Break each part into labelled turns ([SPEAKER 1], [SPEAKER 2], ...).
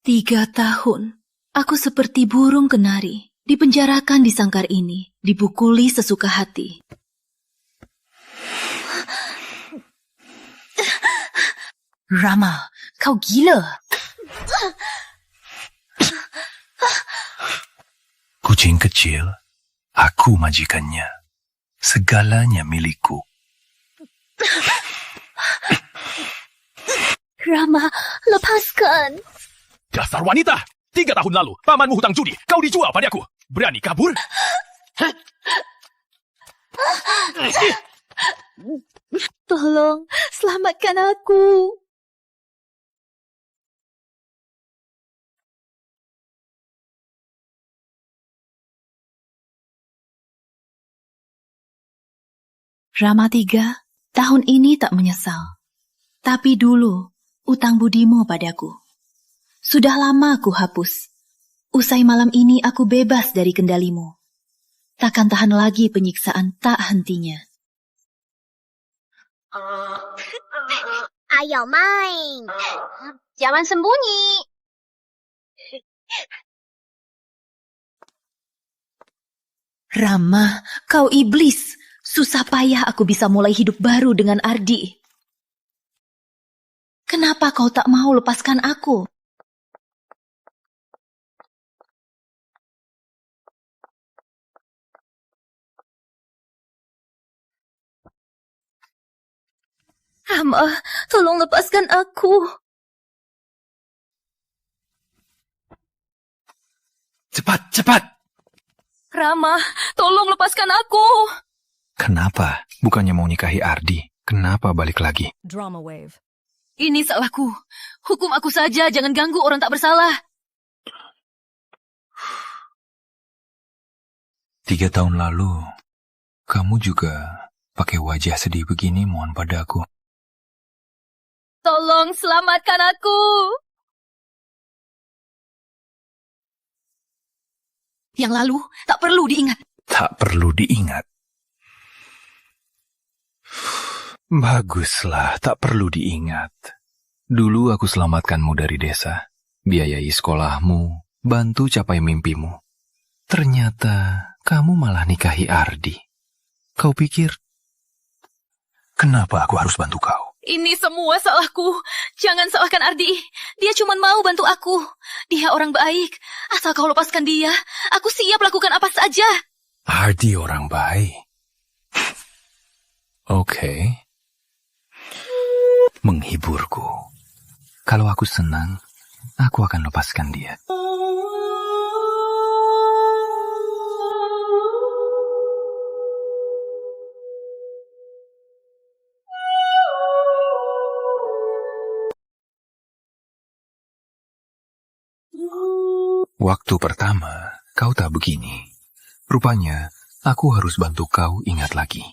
[SPEAKER 1] 3 tahun, aku seperti burung kenari, dipenjarakan di sangkar ini, dipukuli sesuka hati.
[SPEAKER 2] Rama, kau gila.
[SPEAKER 3] Kucing kecil, aku majikannya. Segalanya milikku.
[SPEAKER 4] Rama, lepaskan.
[SPEAKER 5] Dasar wanita! 3 tahun lalu, pamanmu hutang judi. Kau dijual padaku. Berani kabur?
[SPEAKER 4] Tolong, selamatkan aku.
[SPEAKER 1] Rama 3, tahun ini tak menyesal. Tapi dulu, utang budimu padaku. Sudah lama aku hapus. Usai malam ini aku bebas dari kendalimu. Takkan tahan lagi penyiksaan tak hentinya.
[SPEAKER 4] Ayo main. Jangan sembunyi.
[SPEAKER 1] Rama, kau iblis. Susah payah aku bisa mulai hidup baru dengan Ardi. Kenapa kau tak mau lepaskan aku?
[SPEAKER 4] Rama, tolong lepaskan aku.
[SPEAKER 3] Cepat, cepat!
[SPEAKER 1] Rama, tolong lepaskan aku.
[SPEAKER 3] Kenapa? Bukannya mau nikahi Ardi. Kenapa balik lagi?
[SPEAKER 2] Drama wave.
[SPEAKER 1] Ini salahku. Hukum aku saja, jangan ganggu orang tak bersalah.
[SPEAKER 3] 3 tahun lalu, kamu juga pakai wajah sedih begini mohon padaku.
[SPEAKER 1] Tolong selamatkan aku. Yang lalu tak perlu diingat.
[SPEAKER 3] Tak perlu diingat. Baguslah, tak perlu diingat. Dulu aku selamatkanmu dari desa, biayai sekolahmu, bantu capai mimpimu. Ternyata kamu malah nikahi Ardi. Kau pikir, kenapa aku harus bantu kau?
[SPEAKER 1] Ini semua salahku. Jangan salahkan Ardi. Dia cuma mau bantu aku. Dia orang baik. Asal kau lepaskan dia, aku siap lakukan apa saja.
[SPEAKER 3] Ardi orang baik. Oke. Menghiburku. Kalau aku senang, aku akan lepaskan dia. Waktu pertama, kau tak begini. Rupanya, aku harus bantu kau ingat lagi.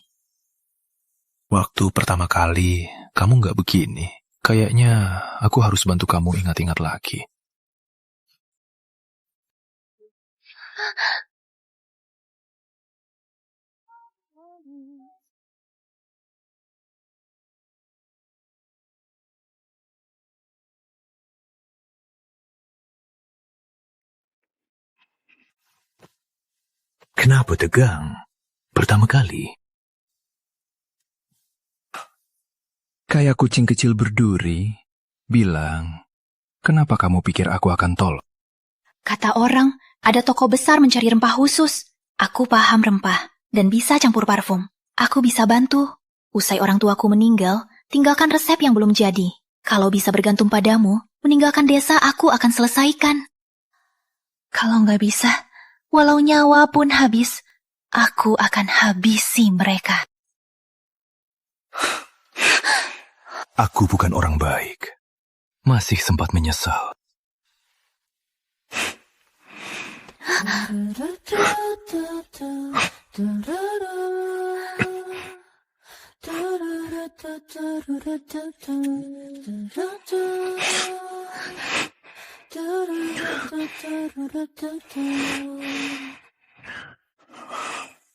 [SPEAKER 3] Waktu pertama kali, kamu nggak begini. Kayaknya aku harus bantu kamu ingat-ingat lagi. Kenapa tegang? Pertama kali. Kayak kucing kecil berduri, bilang, kenapa kamu pikir aku akan tolong?
[SPEAKER 1] Kata orang, ada toko besar mencari rempah khusus. Aku paham rempah dan bisa campur parfum. Aku bisa bantu. Usai orang tuaku meninggal, tinggalkan resep yang belum jadi. Kalau bisa bergantung padamu, meninggalkan desa aku akan selesaikan. Kalau nggak bisa, walau nyawa pun habis, aku akan habisi mereka.
[SPEAKER 3] Aku bukan orang baik. Masih sempat menyesal.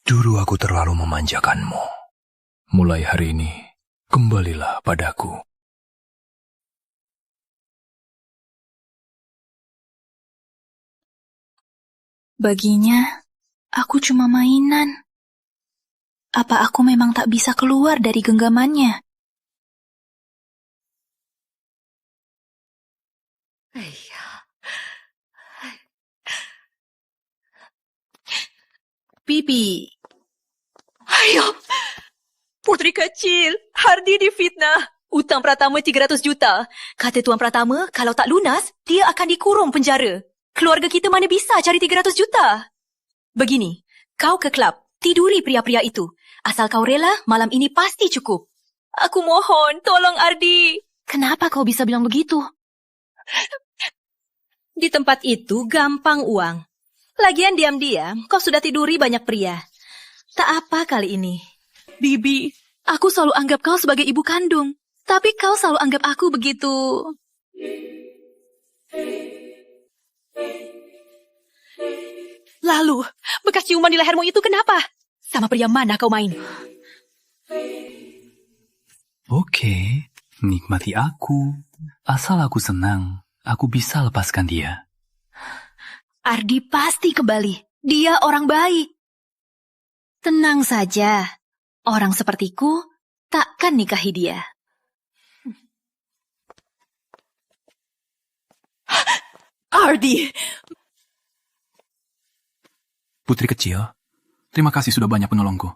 [SPEAKER 3] Dulu aku terlalu memanjakanmu. Mulai hari ini, kembalilah padaku.
[SPEAKER 1] Baginya, aku cuma mainan. Apa aku memang tak bisa keluar dari genggamannya?
[SPEAKER 2] Bibi. Ayo. Putri kecil, Hardi difitnah. Utang Pratama 300 juta. Kata Tuan Pratama, kalau tak lunas, dia akan dikurung penjara. Keluarga kita mana bisa cari 300 juta? Begini, kau ke klub, tiduri pria-pria itu. Asal kau rela, malam ini pasti cukup. Aku mohon, tolong Ardi.
[SPEAKER 1] Kenapa kau bisa bilang begitu?
[SPEAKER 2] Di tempat itu gampang uang. Lagian diam-diam, kau sudah tiduri banyak pria. Tak apa kali ini.
[SPEAKER 1] Bibi, aku selalu anggap kau sebagai ibu kandung. Tapi kau selalu anggap aku begitu.
[SPEAKER 2] Lalu, bekas ciuman di lehermu itu kenapa? Sama pria mana kau main?
[SPEAKER 6] Oke, nikmati aku. Asal aku senang, aku bisa lepaskan dia.
[SPEAKER 1] Ardi pasti kembali. Dia orang baik.
[SPEAKER 2] Tenang saja. Orang sepertiku takkan nikahi dia. Ardi!
[SPEAKER 6] Putri kecil, terima kasih sudah banyak menolongku.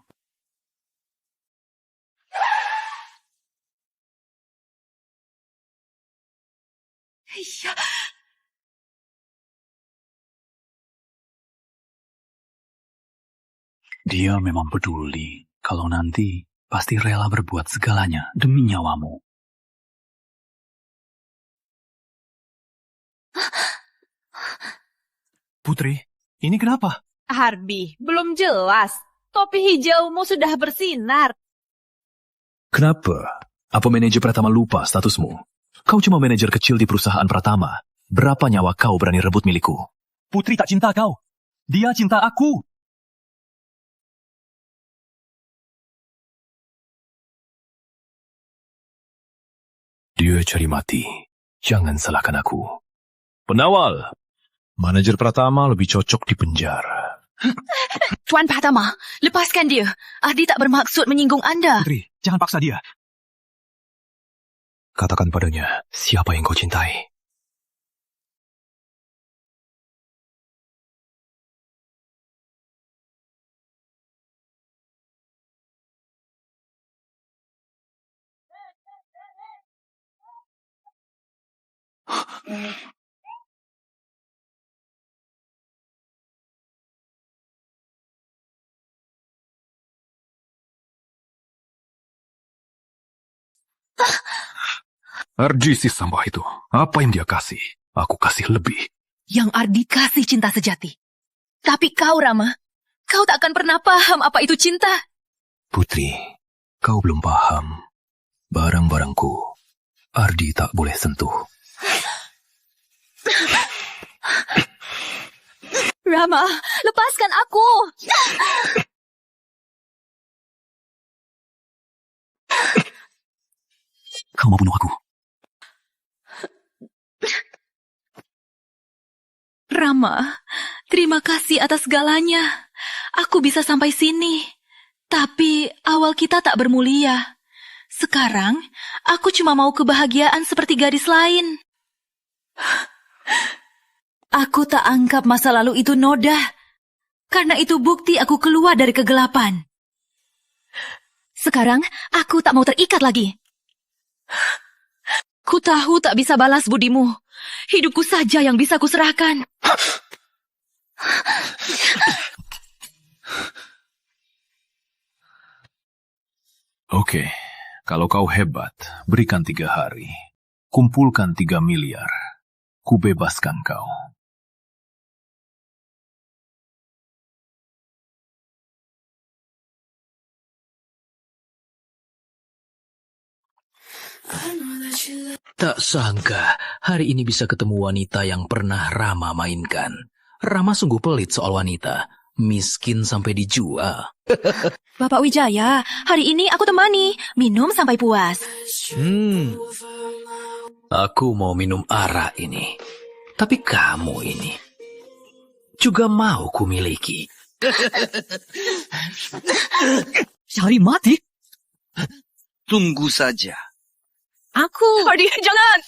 [SPEAKER 6] Dia memang peduli. Kalau nanti, pasti rela berbuat segalanya demi nyawamu.
[SPEAKER 3] Putri, ini kenapa?
[SPEAKER 2] Harbi, belum jelas. Topi hijaumu sudah bersinar.
[SPEAKER 5] Kenapa? Apa manajer Pratama lupa statusmu? Kau cuma manajer kecil di perusahaan Pratama. Berapa nyawa kau berani rebut milikku?
[SPEAKER 3] Putri tak cinta kau. Dia cinta aku.
[SPEAKER 5] Dia cari mati. Jangan salahkan aku.
[SPEAKER 3] Penawal. Manajer Pratama lebih cocok di penjara.
[SPEAKER 2] Tuan Pratama, lepaskan dia. Ardi tak bermaksud menyinggung Anda.
[SPEAKER 3] Putri, jangan paksa dia.
[SPEAKER 5] Katakan padanya, siapa yang kau cintai?
[SPEAKER 3] Ardi si sampah itu. Apa yang dia kasih? Aku kasih lebih.
[SPEAKER 2] Yang Ardi kasih cinta sejati. Tapi kau, Rama, kau tak akan pernah paham apa itu cinta.
[SPEAKER 5] Putri, kau belum paham. Barang-barangku, Ardi tak boleh sentuh.
[SPEAKER 2] Rama, lepaskan aku.
[SPEAKER 6] Kau mau bunuh aku?
[SPEAKER 1] Rama, terima kasih atas segalanya. Aku bisa sampai sini. Tapi awal kita tak bermulia. Sekarang, aku cuma mau kebahagiaan seperti gadis lain.
[SPEAKER 2] Aku tak anggap masa lalu itu noda. Karena itu bukti aku keluar dari kegelapan. Sekarang, aku tak mau terikat lagi. Ku tahu tak bisa balas budimu. Hidupku saja yang bisa kuserahkan.
[SPEAKER 3] Oke, kalau kau hebat, berikan 3 hari. Kumpulkan 3 miliar. Kubebaskan kau.
[SPEAKER 7] Tak sangka hari ini bisa ketemu wanita yang pernah Rama mainkan. Rama sungguh pelit soal wanita. Miskin sampai dijual.
[SPEAKER 2] Bapak Wijaya, hari ini aku temani. Minum sampai puas.
[SPEAKER 7] Aku mau minum arak ini. Tapi kamu ini. juga mau kumiliki.
[SPEAKER 2] Cari mati?
[SPEAKER 8] Tunggu saja.
[SPEAKER 2] Hardy, jangan!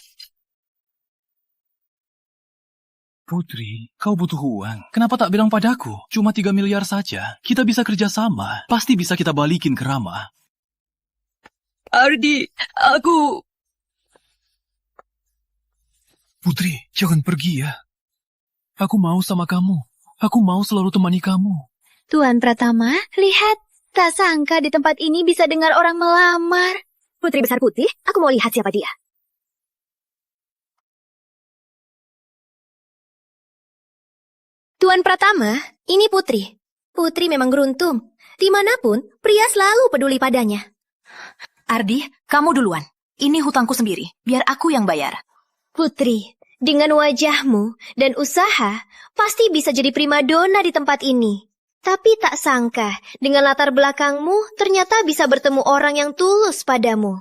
[SPEAKER 6] Putri, kau butuh uang. Kenapa tak bilang padaku? Cuma 3 miliar saja. Kita bisa kerjasama. Pasti bisa kita balikin ke Rama.
[SPEAKER 2] Hardy, aku...
[SPEAKER 6] Putri, jangan pergi ya. Aku mau sama kamu. Aku mau selalu temani kamu.
[SPEAKER 4] Tuan Pratama, lihat. Tak sangka di tempat ini bisa dengar orang melamar. Putri Besar Putih, aku mau lihat siapa dia. Tuan Pratama, ini Putri. Putri memang beruntung. Dimanapun, pria selalu peduli padanya.
[SPEAKER 1] Ardi, kamu duluan. Ini hutangku sendiri. Biar aku yang bayar.
[SPEAKER 4] Putri, dengan wajahmu dan usaha, pasti bisa jadi primadona di tempat ini. Tapi tak sangka, dengan latar belakangmu, ternyata bisa bertemu orang yang tulus padamu.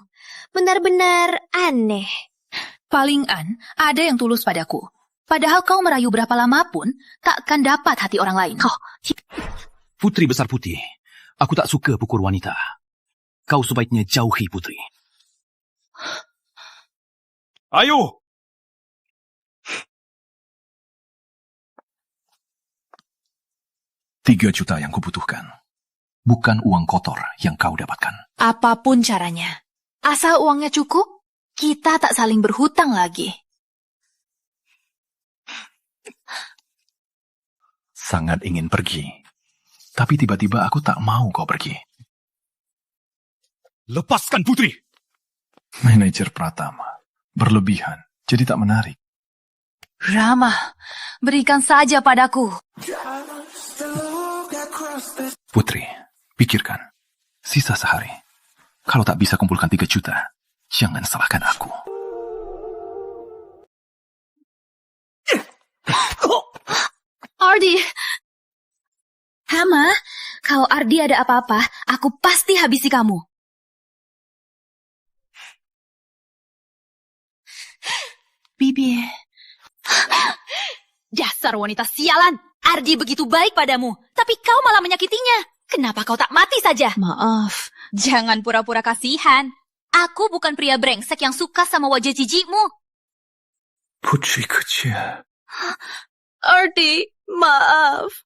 [SPEAKER 4] Benar-benar aneh.
[SPEAKER 1] Palingan, ada yang tulus padaku. Padahal kau merayu berapa lama pun, takkan dapat hati orang lain.
[SPEAKER 5] Putri Besar Putih, aku tak suka pukul wanita. Kau sebaiknya jauhi Putri.
[SPEAKER 3] Ayo!
[SPEAKER 5] $3 juta yang kubutuhkan. Bukan uang kotor yang kau dapatkan.
[SPEAKER 1] Apapun caranya. Asal uangnya cukup, kita tak saling berhutang lagi.
[SPEAKER 5] Sangat ingin pergi. Tapi tiba-tiba aku tak mau kau pergi.
[SPEAKER 3] Lepaskan Putri!
[SPEAKER 5] Manajer Pratama. Berlebihan, jadi tak menarik.
[SPEAKER 1] Rama, berikan saja padaku.
[SPEAKER 5] Putri, pikirkan. Sisa sehari. Kalau tak bisa kumpulkan 3 juta, jangan salahkan aku.
[SPEAKER 1] Ardi! Hama, kalau Ardi ada apa-apa, aku pasti habisi kamu. Bibi. Dasar wanita sialan! Ardi begitu baik padamu, tapi kau malah menyakitinya. Kenapa kau tak mati saja?
[SPEAKER 2] Maaf, jangan pura-pura kasihan.
[SPEAKER 1] Aku bukan pria brengsek yang suka sama wajah jijikmu.
[SPEAKER 5] Putri kecil.
[SPEAKER 2] Hardy, maaf.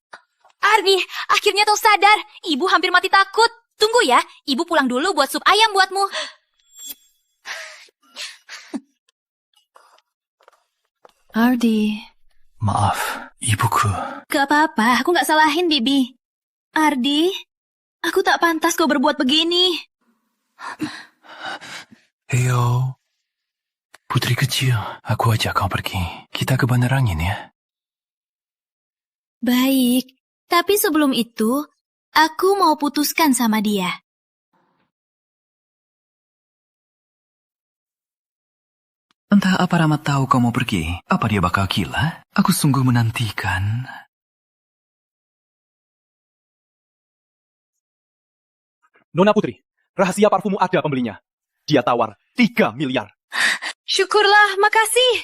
[SPEAKER 1] Ardi, akhirnya kau sadar. Ibu hampir mati takut. Tunggu ya, ibu pulang dulu buat sup ayam buatmu. Ardi.
[SPEAKER 5] Maaf, ibuku.
[SPEAKER 1] Gak apa-apa, aku gak salahin, Bibi. Ardi, aku tak pantas kau berbuat begini.
[SPEAKER 5] Heyo. Putri kecil, aku ajak kau pergi. Kita ke Bandar Angin ya.
[SPEAKER 1] Baik, tapi sebelum itu, aku mau putuskan sama dia.
[SPEAKER 6] Entah apa Rama tahu kau mau pergi. Apa dia bakal gila? Aku sungguh menantikan.
[SPEAKER 3] Nona Putri, rahasia parfummu ada pembelinya. Dia tawar 3 miliar.
[SPEAKER 2] Syukurlah, makasih.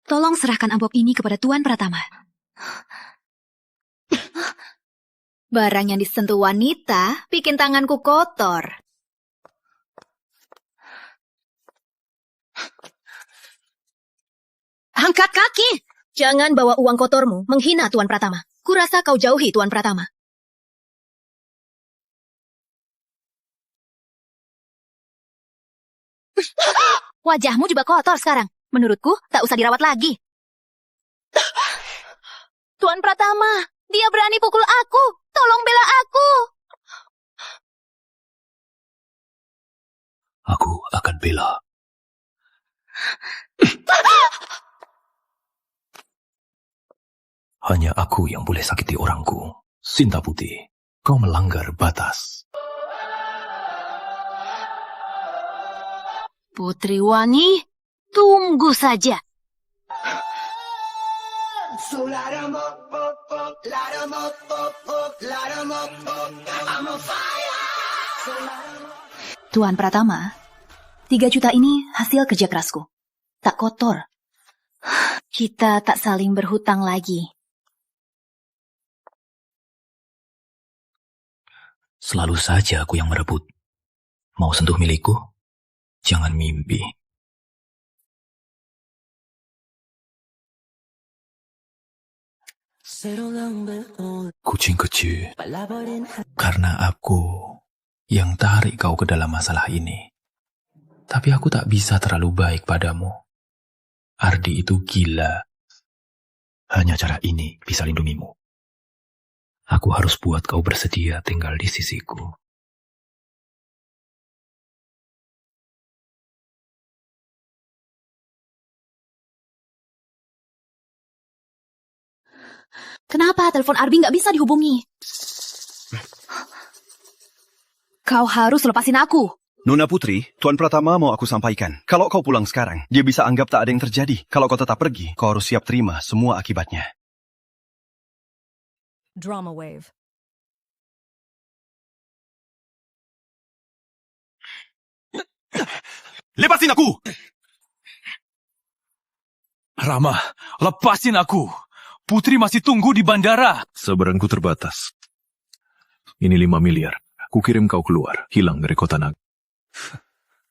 [SPEAKER 1] Tolong serahkan amplop ini kepada Tuan Pratama. Barang yang disentuh wanita bikin tanganku kotor.
[SPEAKER 2] Angkat kaki!
[SPEAKER 1] Jangan bawa uang kotormu menghina Tuan Pratama. Kurasa kau jauhi Tuan Pratama. Wajahmu juga kotor sekarang. Menurutku, tak usah dirawat lagi. Tuan Pratama, dia berani pukul aku. Tolong bela aku.
[SPEAKER 5] Aku akan bela. Hanya aku yang boleh sakiti orangku. Sinta Putih, kau melanggar batas.
[SPEAKER 1] Putri Wani, tunggu saja. Tuan Pratama, 3 juta ini hasil kerja kerasku. tak kotor. Kita tak saling berhutang lagi.
[SPEAKER 7] Selalu saja aku yang merebut. Mau sentuh milikku? Jangan mimpi.
[SPEAKER 3] Kucing kecil, karena aku yang tarik kau ke dalam masalah ini. Tapi aku tak bisa terlalu baik padamu. Ardi itu gila. Hanya cara ini bisa lindungimu. Aku harus buat kau bersedia tinggal di sisiku.
[SPEAKER 1] Kenapa telepon Arbi nggak bisa dihubungi? Kau harus lepasin aku.
[SPEAKER 9] Nona Putri, Tuan Pratama mau aku sampaikan. Kalau kau pulang sekarang, dia bisa anggap tak ada yang terjadi. Kalau kau tetap pergi, kau harus siap terima semua akibatnya.
[SPEAKER 2] Drama wave.
[SPEAKER 6] Lepasin aku! Rama, lepasin aku! Putri masih tunggu di bandara.
[SPEAKER 3] Sabaranku terbatas. Ini 5 miliar. Kukirim kau keluar, hilang dari kota Naga.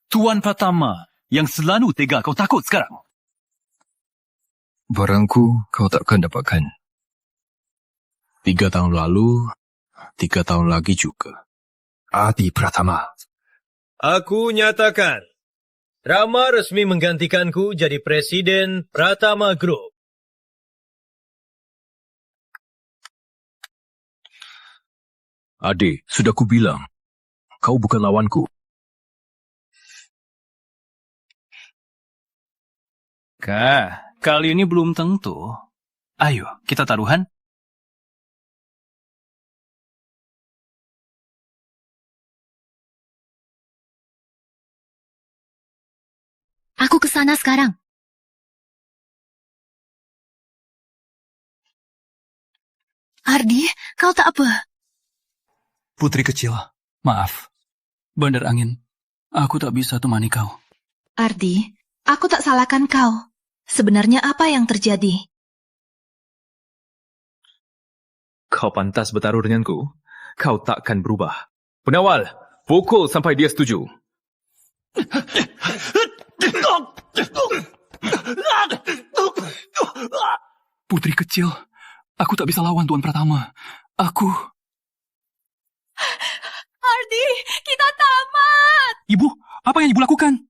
[SPEAKER 6] Tuan Pratama, yang selalu tega kau takut sekarang.
[SPEAKER 3] Barangku kau takkan dapatkan. 3 tahun lalu, 3 tahun lagi juga. Adi Pratama.
[SPEAKER 10] Aku nyatakan, Rama resmi menggantikanku jadi Presiden Pratama Group.
[SPEAKER 3] Adi, sudah kubilang, kau bukan lawanku.
[SPEAKER 6] Kali ini belum tentu. Ayo, kita taruhan.
[SPEAKER 1] Aku ke sana sekarang. Ardi, kau tak apa?
[SPEAKER 6] Putri kecil, maaf. Bandar angin, aku tak bisa temani kau.
[SPEAKER 1] Ardi, aku tak salahkan kau. Sebenarnya apa yang terjadi?
[SPEAKER 5] Kau pantas bertaruh denganku. Kau takkan berubah. Penawal, pukul sampai dia setuju.
[SPEAKER 6] Putri kecil, aku tak bisa lawan Tuan Pratama.
[SPEAKER 2] Ardi, kita tamat!
[SPEAKER 6] Ibu, apa yang ibu lakukan?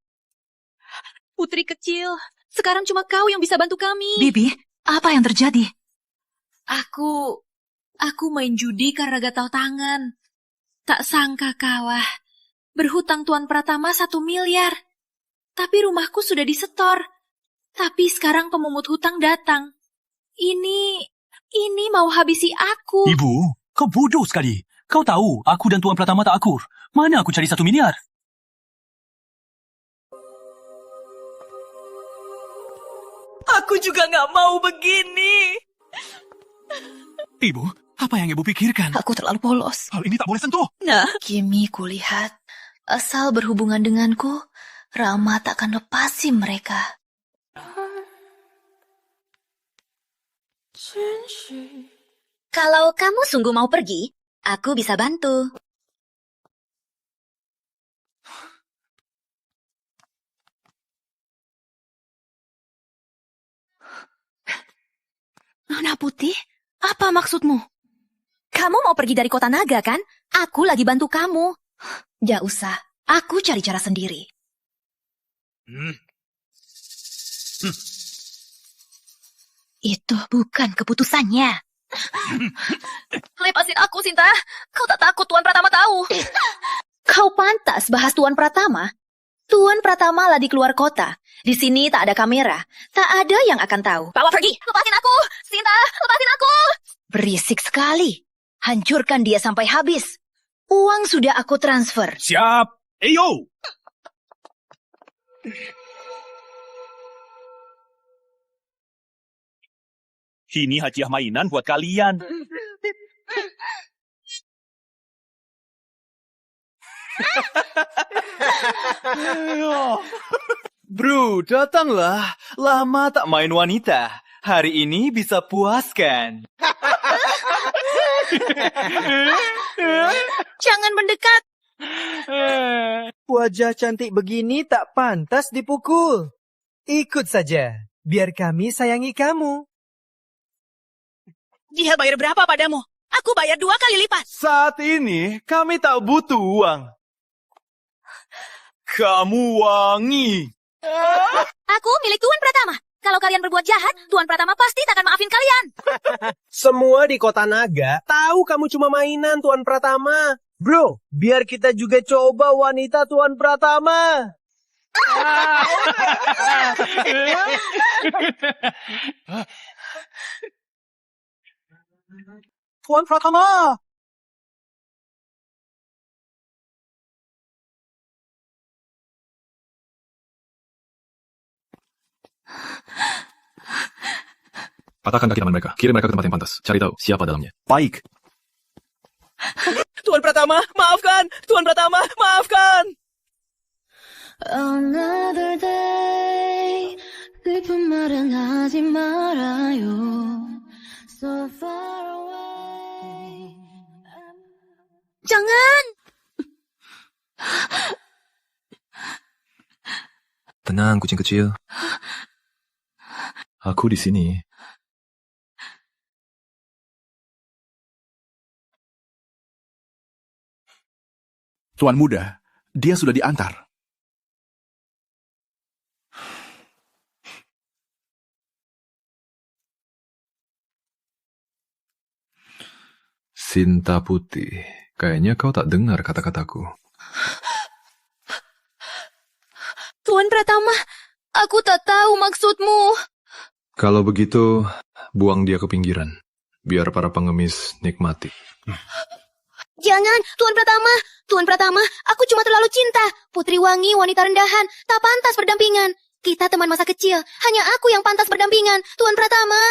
[SPEAKER 2] Putri kecil, sekarang cuma kau yang bisa bantu kami.
[SPEAKER 1] Bibi, apa yang terjadi?
[SPEAKER 2] Aku main judi karena gatal tangan. Tak sangka kalah. Berhutang Tuan Pratama 1 miliar. Tapi rumahku sudah disetor. Tapi sekarang pemungut hutang datang. Ini mau habisi aku.
[SPEAKER 6] Ibu, kau bodoh sekali. Kau tahu, aku dan Tuan Pratama tak akur. Mana aku cari 1 miliar?
[SPEAKER 2] Aku juga nggak mau begini.
[SPEAKER 6] Ibu, apa yang ibu pikirkan?
[SPEAKER 1] Aku terlalu polos.
[SPEAKER 6] Hal ini tak boleh sentuh.
[SPEAKER 2] Nah,
[SPEAKER 1] Kimi, kulihat. Asal berhubungan denganku, Rama takkan lepasin mereka.
[SPEAKER 11] Kalau kamu sungguh mau pergi, aku bisa bantu.
[SPEAKER 1] Nona Putih, apa maksudmu?
[SPEAKER 11] Kamu mau pergi dari kota naga, kan? Aku lagi bantu kamu.
[SPEAKER 1] Gak usah, aku cari cara sendiri. Itu bukan keputusannya.
[SPEAKER 11] Lepasin aku, Sinta. Kau tak takut Tuan Pratama tahu.
[SPEAKER 1] Kau pantas bahas Tuan Pratama. Tuan Pratama lagi keluar kota. Di sini tak ada kamera. Tak ada yang akan tahu.
[SPEAKER 11] Bawa pergi. Lepasin aku. Sinta, lepasin aku.
[SPEAKER 1] Berisik sekali. Hancurkan dia sampai habis. Uang sudah aku transfer.
[SPEAKER 6] Siap. Eyo! Ini hadiah mainan buat kalian.
[SPEAKER 12] Bro, datanglah. Lama tak main wanita. Hari ini bisa puaskan.
[SPEAKER 2] Jangan mendekat.
[SPEAKER 13] Wajah cantik begini tak pantas dipukul. Ikut saja, biar kami sayangi kamu.
[SPEAKER 2] Dia bayar berapa padamu? Aku bayar 2 kali lipat.
[SPEAKER 12] Saat ini kami tak butuh uang. Kamu wangi.
[SPEAKER 11] Aku milik Tuan Pratama. Kalau kalian berbuat jahat, Tuan Pratama pasti tak akan maafin kalian.
[SPEAKER 13] Semua di Kota Naga tahu kamu cuma mainan Tuan Pratama. Bro, biar kita juga coba wanita Tuan Pratama. Tuan Pratama.
[SPEAKER 3] Patahkan kaki tangan mereka. Kirim mereka ke tempat yang pantas. Cari tahu siapa dalamnya.
[SPEAKER 9] Baik.
[SPEAKER 2] Tuan Pratama, maafkan. Tuan Pratama, maafkan.
[SPEAKER 14] Another day, 슬픈 말은 하지 말아요. So far away.
[SPEAKER 11] Jangan.
[SPEAKER 3] Tenang, kucing kecil. Aku di sini.
[SPEAKER 5] Tuan muda, dia sudah diantar.
[SPEAKER 3] Sinta Putih, kayaknya kau tak dengar kata-kataku.
[SPEAKER 4] Tuan Pratama, aku tak tahu maksudmu.
[SPEAKER 3] Kalau begitu, buang dia ke pinggiran. Biar para pengemis nikmati.
[SPEAKER 4] Jangan, Tuan Pratama. Tuan Pratama, aku cuma terlalu cinta. Putri Wangi, wanita rendahan, tak pantas berdampingan. Kita teman masa kecil, hanya aku yang pantas berdampingan. Tuan Pratama.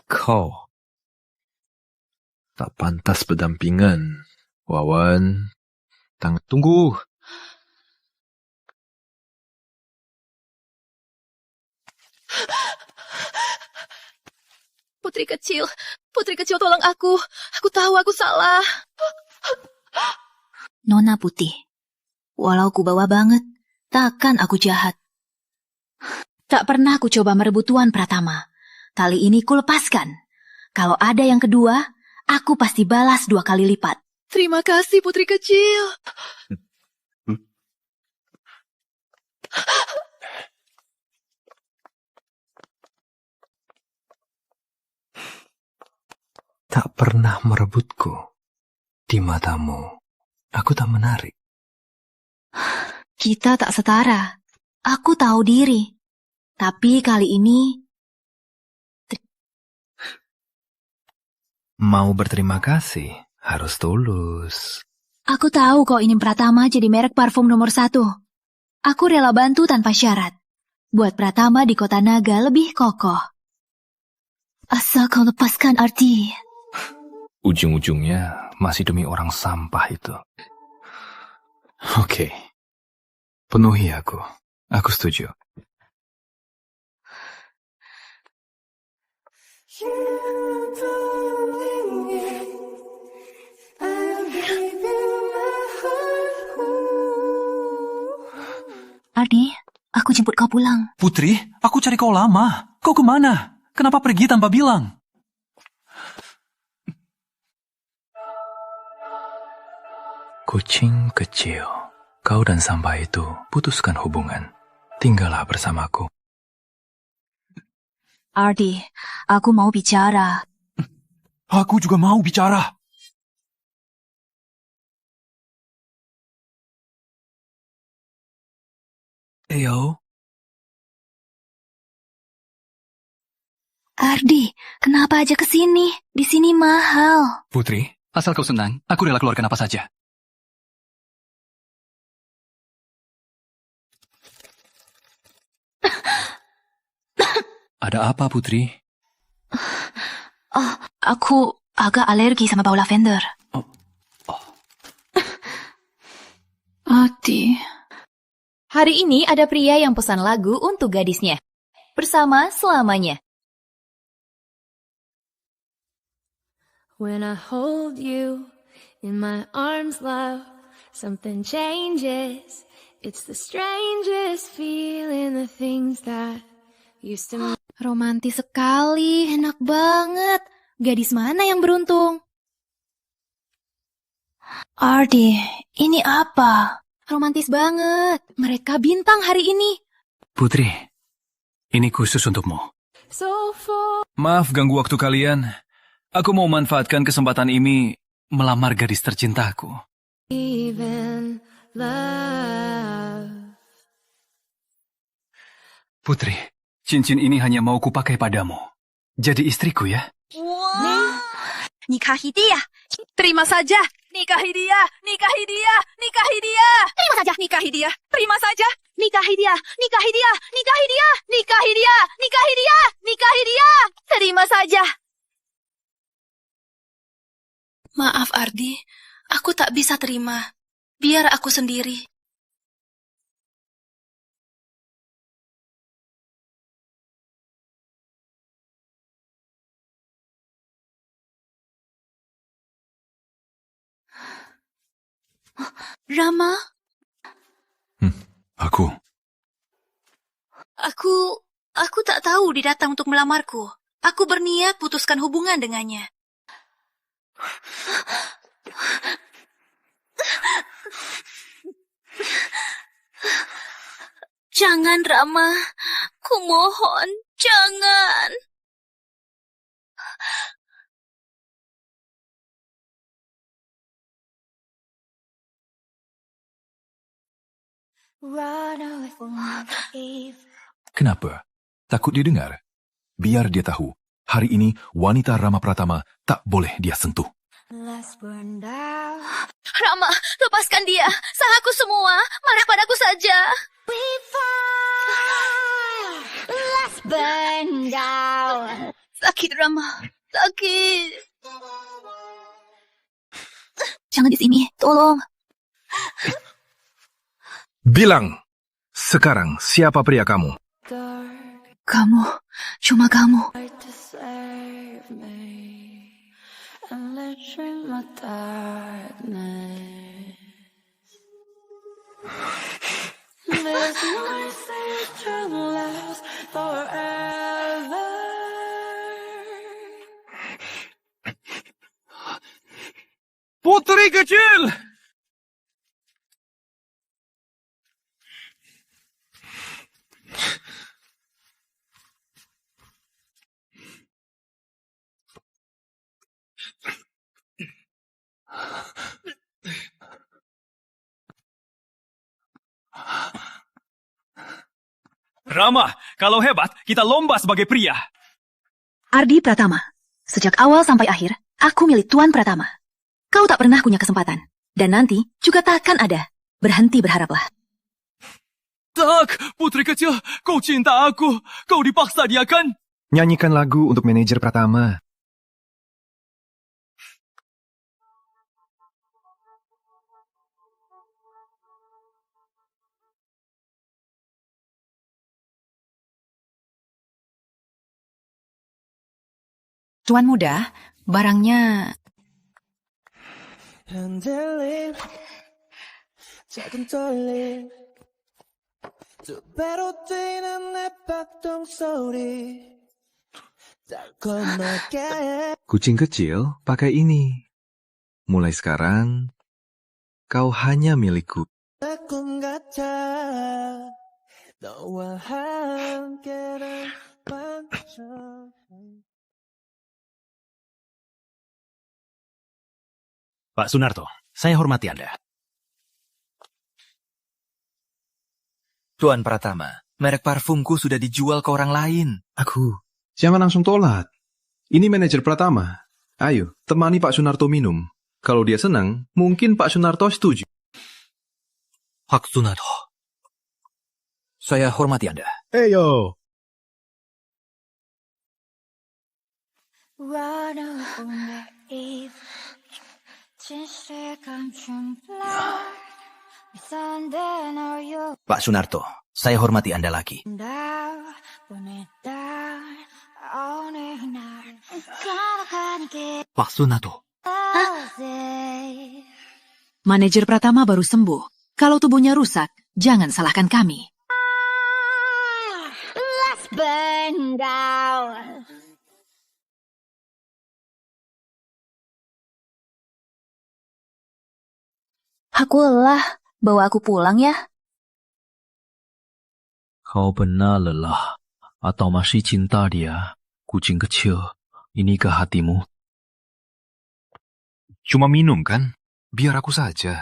[SPEAKER 3] Kau tak pantas berdampingan. Wawan, tunggu.
[SPEAKER 4] Putri kecil tolong aku. Aku tahu aku salah.
[SPEAKER 1] Nona Putih, walau ku bawa banget, takkan aku jahat. Tak pernah ku coba merebut Tuan Pratama. Kali ini ku lepaskan. Kalau ada yang kedua, aku pasti balas 2 kali lipat.
[SPEAKER 4] Terima kasih, putri kecil.
[SPEAKER 3] Tak pernah merebutku. Di matamu, aku tak menarik.
[SPEAKER 1] Kita tak setara. Aku tahu diri. Tapi kali ini...
[SPEAKER 3] Mau berterima kasih, harus tulus.
[SPEAKER 1] Aku tahu kau ingin Pratama jadi merek parfum nomor 1. Aku rela bantu tanpa syarat. Buat Pratama di Kota Naga lebih kokoh. Asal kau lepaskan Arti.
[SPEAKER 3] Ujung-ujungnya masih demi orang sampah itu. Oke. Penuhi aku. Aku setuju.
[SPEAKER 1] Ardi, aku jemput kau pulang.
[SPEAKER 6] Putri, aku cari kau lama. Kau kemana? Kenapa pergi tanpa bilang?
[SPEAKER 3] Kucing kecil, kau dan sampah itu putuskan hubungan. Tinggallah bersamaku.
[SPEAKER 1] Ardi, aku mau bicara.
[SPEAKER 6] Aku juga mau bicara.
[SPEAKER 3] Theo?
[SPEAKER 1] Ardi, kenapa aja ke sini? Di sini mahal.
[SPEAKER 6] Putri, asal kau senang, aku rela keluarkan apa saja. Ada apa, Putri?
[SPEAKER 1] Aku agak alergi sama bau lavender. Ardi.
[SPEAKER 15] Hari ini ada pria yang pesan lagu untuk gadisnya. Bersama selamanya.
[SPEAKER 14] When I hold you in my arms, love, something changes. It's the strangest feeling, the things that used to...
[SPEAKER 1] Romantis sekali, enak banget. Gadis mana yang beruntung? Ardi, ini apa? Romantis banget. Mereka bintang hari ini.
[SPEAKER 3] Putri, ini khusus untukmu. Maaf ganggu waktu kalian. Aku mau manfaatkan kesempatan ini melamar gadis tercintaku.
[SPEAKER 14] Even love.
[SPEAKER 3] Putri, cincin ini hanya mau kupakai padamu. Jadi istriku ya.
[SPEAKER 11] Wah, nikahi dia. Terima saja. Nikahi dia, nikahi dia, nikahi dia. Terima saja, nikahi dia. Terima saja, nikahi dia, nikahi dia, nikahi dia, nikahi dia, nikahi dia, nikahi dia. Terima saja.
[SPEAKER 1] Maaf Ardi, aku tak bisa terima. Biar aku sendiri. Rama?
[SPEAKER 3] Aku.
[SPEAKER 1] Aku tak tahu dia datang untuk melamarku. Aku berniat putuskan hubungan dengannya. Jangan, Rama. Kumohon, jangan.
[SPEAKER 5] Kenapa? Takut didengar? Biar dia tahu, hari ini wanita Rama Pratama tak boleh dia sentuh.
[SPEAKER 1] Rama, lepaskan dia. Salahku semua. Marah padaku saja.
[SPEAKER 14] Let's burn down.
[SPEAKER 1] Sakit, Rama. Sakit. Jangan di sini. Tolong.
[SPEAKER 3] Bilang, sekarang siapa pria kamu?
[SPEAKER 1] Kamu. Cuma kamu.
[SPEAKER 6] Putri kecil! Rama, kalau hebat, kita lomba sebagai pria.
[SPEAKER 1] Ardi Pratama. Sejak awal sampai akhir, aku milik Tuan Pratama. Kau tak pernah punya kesempatan. Dan nanti juga takkan ada. Berhenti berharaplah.
[SPEAKER 6] Tak, putri kecil, kau cinta aku. Kau dipaksa dia kan?
[SPEAKER 3] Nyanyikan lagu untuk manajer Pratama.
[SPEAKER 2] Tuan muda, barangnya...
[SPEAKER 16] 흔들림 작은 떨림 두 배로 뛰는 내 박동 소리 달콤하게
[SPEAKER 3] Kucing kecil, pakai ini. Mulai sekarang, kau hanya milikku.
[SPEAKER 16] 꿈 같아 너와 함께란 반짝
[SPEAKER 17] Pak Sunarto, saya hormati Anda.
[SPEAKER 12] Tuan Pratama, merek parfumku sudah dijual ke orang lain.
[SPEAKER 3] Jangan langsung tolak. Ini manajer Pratama. Ayo, temani Pak Sunarto minum. Kalau dia senang, mungkin Pak Sunarto setuju.
[SPEAKER 7] Pak Sunarto, saya hormati Anda.
[SPEAKER 17] Heyo.
[SPEAKER 7] Pak Sunarto, saya hormati Anda lagi.
[SPEAKER 6] Pak Sunarto.
[SPEAKER 2] Manajer Pratama baru sembuh. Kalau tubuhnya rusak, jangan salahkan kami.
[SPEAKER 4] Let's burn down.
[SPEAKER 1] Aku lelah. Bawa aku pulang ya.
[SPEAKER 3] Kau benar lelah atau masih cinta dia, kucing kecil? Inikah hatimu? Cuma minum kan? Biar aku saja.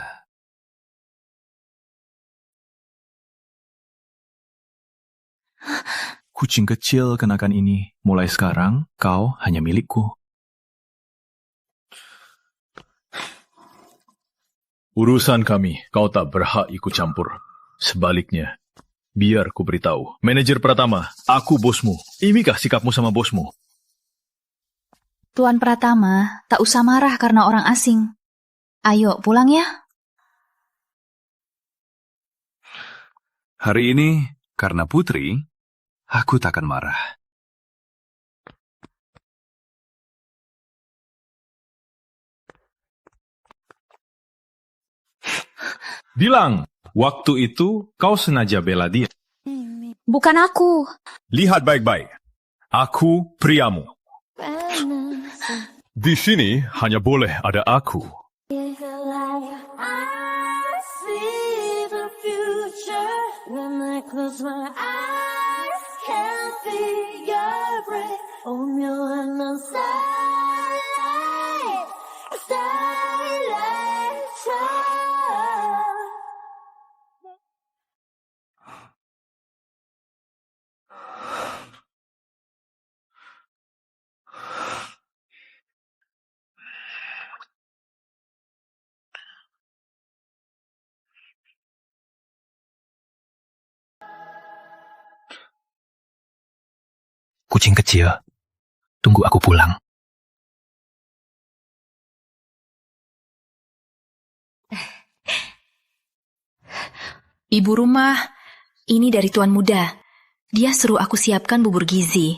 [SPEAKER 6] Kucing kecil kenakan ini. Mulai sekarang, kau hanya milikku.
[SPEAKER 17] Urusan kami, kau tak berhak ikut campur. Sebaliknya, biar ku beritahu. Manajer Pratama, aku bosmu. Inikah sikapmu sama bosmu?
[SPEAKER 1] Tuan Pratama, tak usah marah karena orang asing. Ayo pulang ya.
[SPEAKER 3] Hari ini, karena Putri, aku takkan marah.
[SPEAKER 17] Bilang, waktu itu kau sengaja bela dia.
[SPEAKER 1] Bukan aku.
[SPEAKER 17] Lihat baik-baik. Aku priamu. Di sini hanya boleh ada aku.
[SPEAKER 3] Kucing kecil, tunggu aku pulang.
[SPEAKER 1] Ibu rumah, ini dari Tuan Muda. Dia suruh aku siapkan bubur gizi.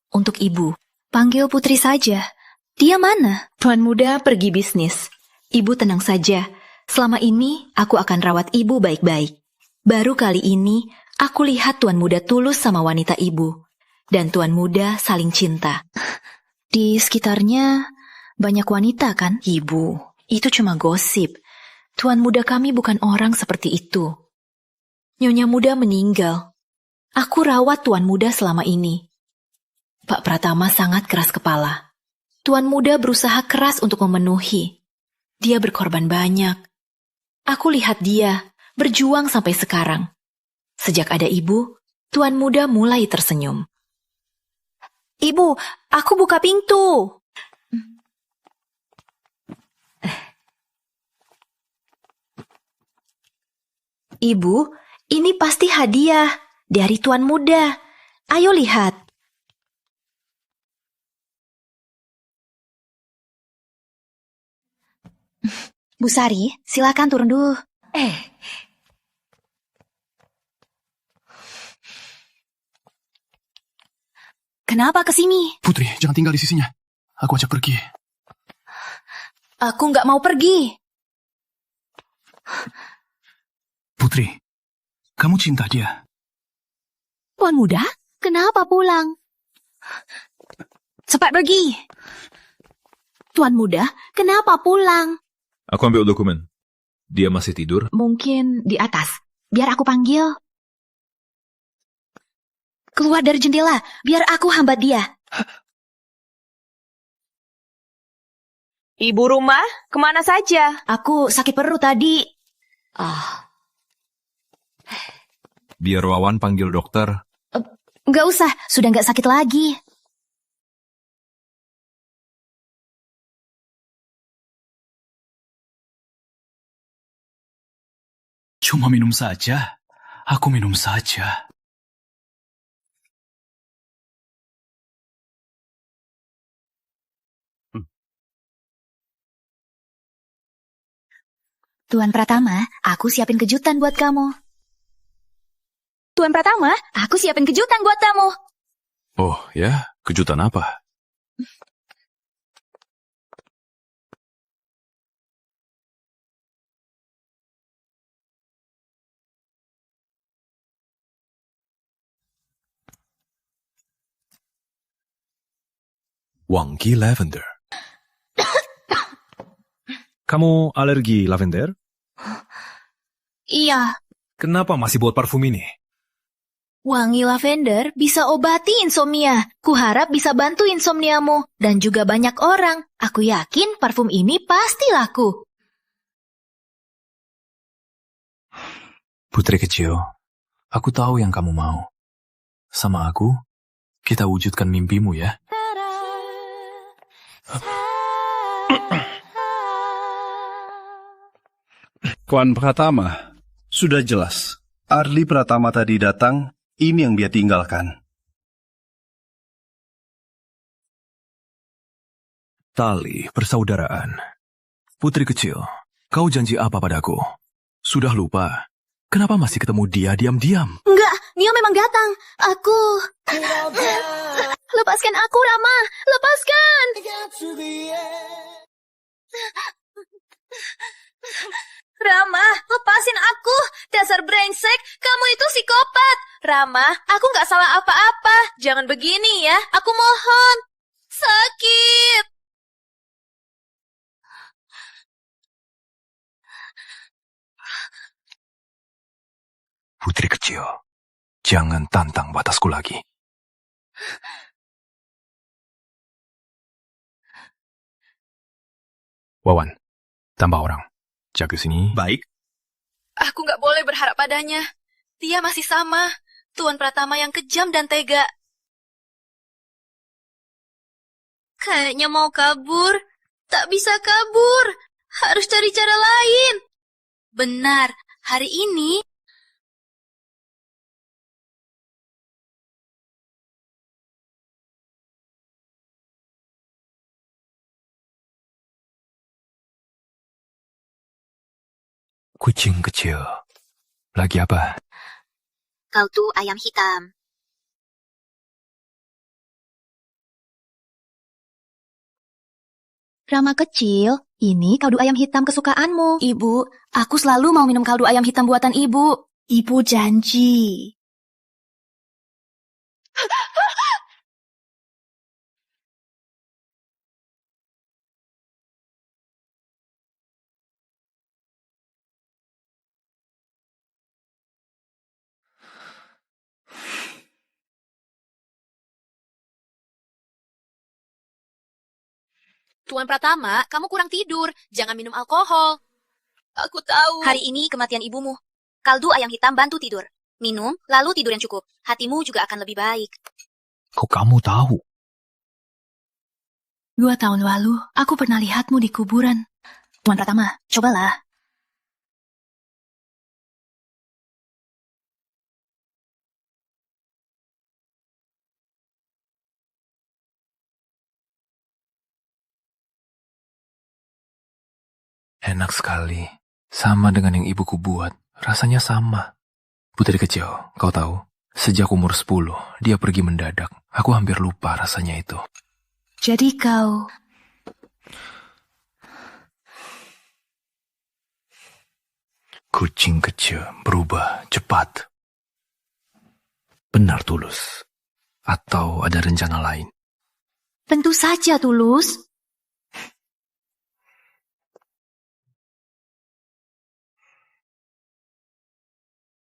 [SPEAKER 1] Untuk ibu, panggil Putri saja. Dia mana? Tuan Muda pergi bisnis. Ibu tenang saja. Selama ini, aku akan rawat ibu baik-baik. Baru kali ini, aku lihat Tuan Muda tulus sama wanita ibu. Dan Tuan Muda saling cinta. Di sekitarnya, banyak wanita kan? Ibu, itu cuma gosip. Tuan Muda kami bukan orang seperti itu. Nyonya Muda meninggal. Aku rawat Tuan Muda selama ini. Pak Pratama sangat keras kepala. Tuan Muda berusaha keras untuk memenuhi. Dia berkorban banyak. Aku lihat dia berjuang sampai sekarang. Sejak ada ibu, Tuan Muda mulai tersenyum. Ibu, aku buka pintu. Ibu, ini pasti hadiah dari Tuan Muda. Ayo lihat. Bu Sari, silakan turun dulu. Kenapa ke sini?
[SPEAKER 6] Putri, jangan tinggal di sisinya. Aku ajak pergi.
[SPEAKER 1] Aku nggak mau pergi.
[SPEAKER 6] Putri, kamu cinta dia.
[SPEAKER 1] Tuan Muda, kenapa pulang? Cepat pergi. Tuan Muda, kenapa pulang?
[SPEAKER 17] Aku ambil dokumen. Dia masih tidur?
[SPEAKER 1] Mungkin di atas. Biar aku panggil. Keluar dari jendela, biar aku hambat dia.
[SPEAKER 11] Ibu rumah, kemana saja?
[SPEAKER 1] Aku sakit perut tadi.
[SPEAKER 3] Biar Wawan panggil dokter.
[SPEAKER 1] Nggak usah, sudah nggak sakit lagi.
[SPEAKER 6] Cuma minum saja. Aku minum saja.
[SPEAKER 1] Tuan Pratama, aku siapin kejutan buat kamu.
[SPEAKER 15] Tuan Pratama, aku siapin kejutan buat kamu.
[SPEAKER 3] Oh ya, kejutan apa? Wangi lavender.
[SPEAKER 18] Kamu alergi lavender?
[SPEAKER 1] Iya,
[SPEAKER 18] Kenapa masih buat parfum ini?
[SPEAKER 1] wangi lavender bisa obati insomnia. Kuharap bisa bantu insomniamu. Dan juga banyak orang. Aku yakin parfum ini pasti laku.
[SPEAKER 3] Putri kecil, aku tahu yang kamu mau. Sama aku, kita wujudkan mimpimu ya.
[SPEAKER 9] Tuan Pratama, sudah jelas. Arli Pratama tadi datang, ini yang dia tinggalkan.
[SPEAKER 3] Tali persaudaraan. Putri kecil, kau janji apa padaku? Sudah lupa? Kenapa masih ketemu dia diam-diam?
[SPEAKER 4] Enggak, Nio memang datang. Aku... Lepaskan aku, Rama. Lepaskan.
[SPEAKER 11] Rama, lepasin aku. Dasar brengsek, kamu itu psikopat. Rama, aku nggak salah apa-apa. Jangan begini ya, aku mohon. Sakit.
[SPEAKER 3] Putri kecil, jangan tantang batasku lagi. Wawan, tambah orang. Jaga sini.
[SPEAKER 9] Baik.
[SPEAKER 11] Aku nggak boleh berharap padanya. Dia masih sama. Tuan Pratama yang kejam dan tega. Kayaknya mau kabur. Tak bisa kabur. Harus cari cara lain. Benar, hari ini...
[SPEAKER 3] Kucing kecil. Lagi apa?
[SPEAKER 1] Kau tuh ayam hitam. Rama kecil, ini kaldu ayam hitam kesukaanmu. Ibu, aku selalu mau minum kaldu ayam hitam buatan ibu. Ibu janji.
[SPEAKER 11] Tuan Pratama, kamu kurang tidur. Jangan minum alkohol. Aku tahu.
[SPEAKER 1] Hari ini kematian ibumu. Kaldu ayam hitam bantu tidur. Minum, lalu tidur yang cukup. Hatimu juga akan lebih baik.
[SPEAKER 3] Kok kamu tahu?
[SPEAKER 1] 2 tahun lalu, aku pernah lihatmu di kuburan. Tuan Pratama, cobalah.
[SPEAKER 3] Enak sekali. Sama dengan yang ibuku buat. Rasanya sama. Putri kecil, kau tahu? Sejak umur 10, dia pergi mendadak. Aku hampir lupa rasanya itu.
[SPEAKER 1] Jadi kau...
[SPEAKER 3] Kucing kecil berubah cepat. Benar Tulus? Atau ada rencana lain?
[SPEAKER 1] Tentu saja, Tulus.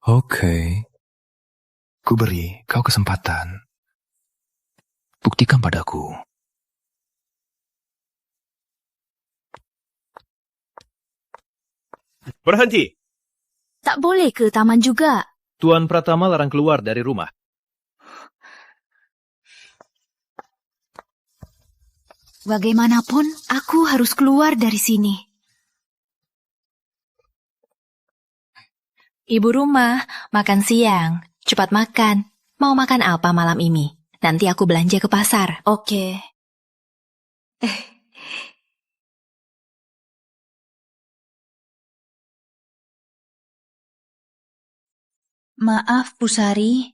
[SPEAKER 3] Oke. Ku beri kau kesempatan. Buktikan padaku.
[SPEAKER 10] Berhenti.
[SPEAKER 1] Tak boleh ke taman juga.
[SPEAKER 10] Tuan Pratama larang keluar dari rumah.
[SPEAKER 1] Bagaimanapun, aku harus keluar dari sini. Ibu rumah, makan siang. Cepat makan. Mau makan apa malam ini? Nanti aku belanja ke pasar. Oke. Maaf, Pusari.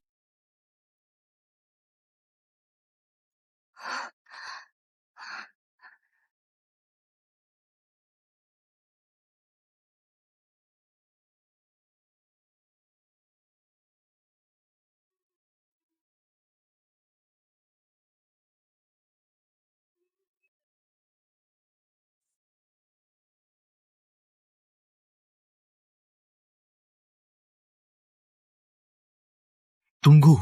[SPEAKER 3] Tunggu.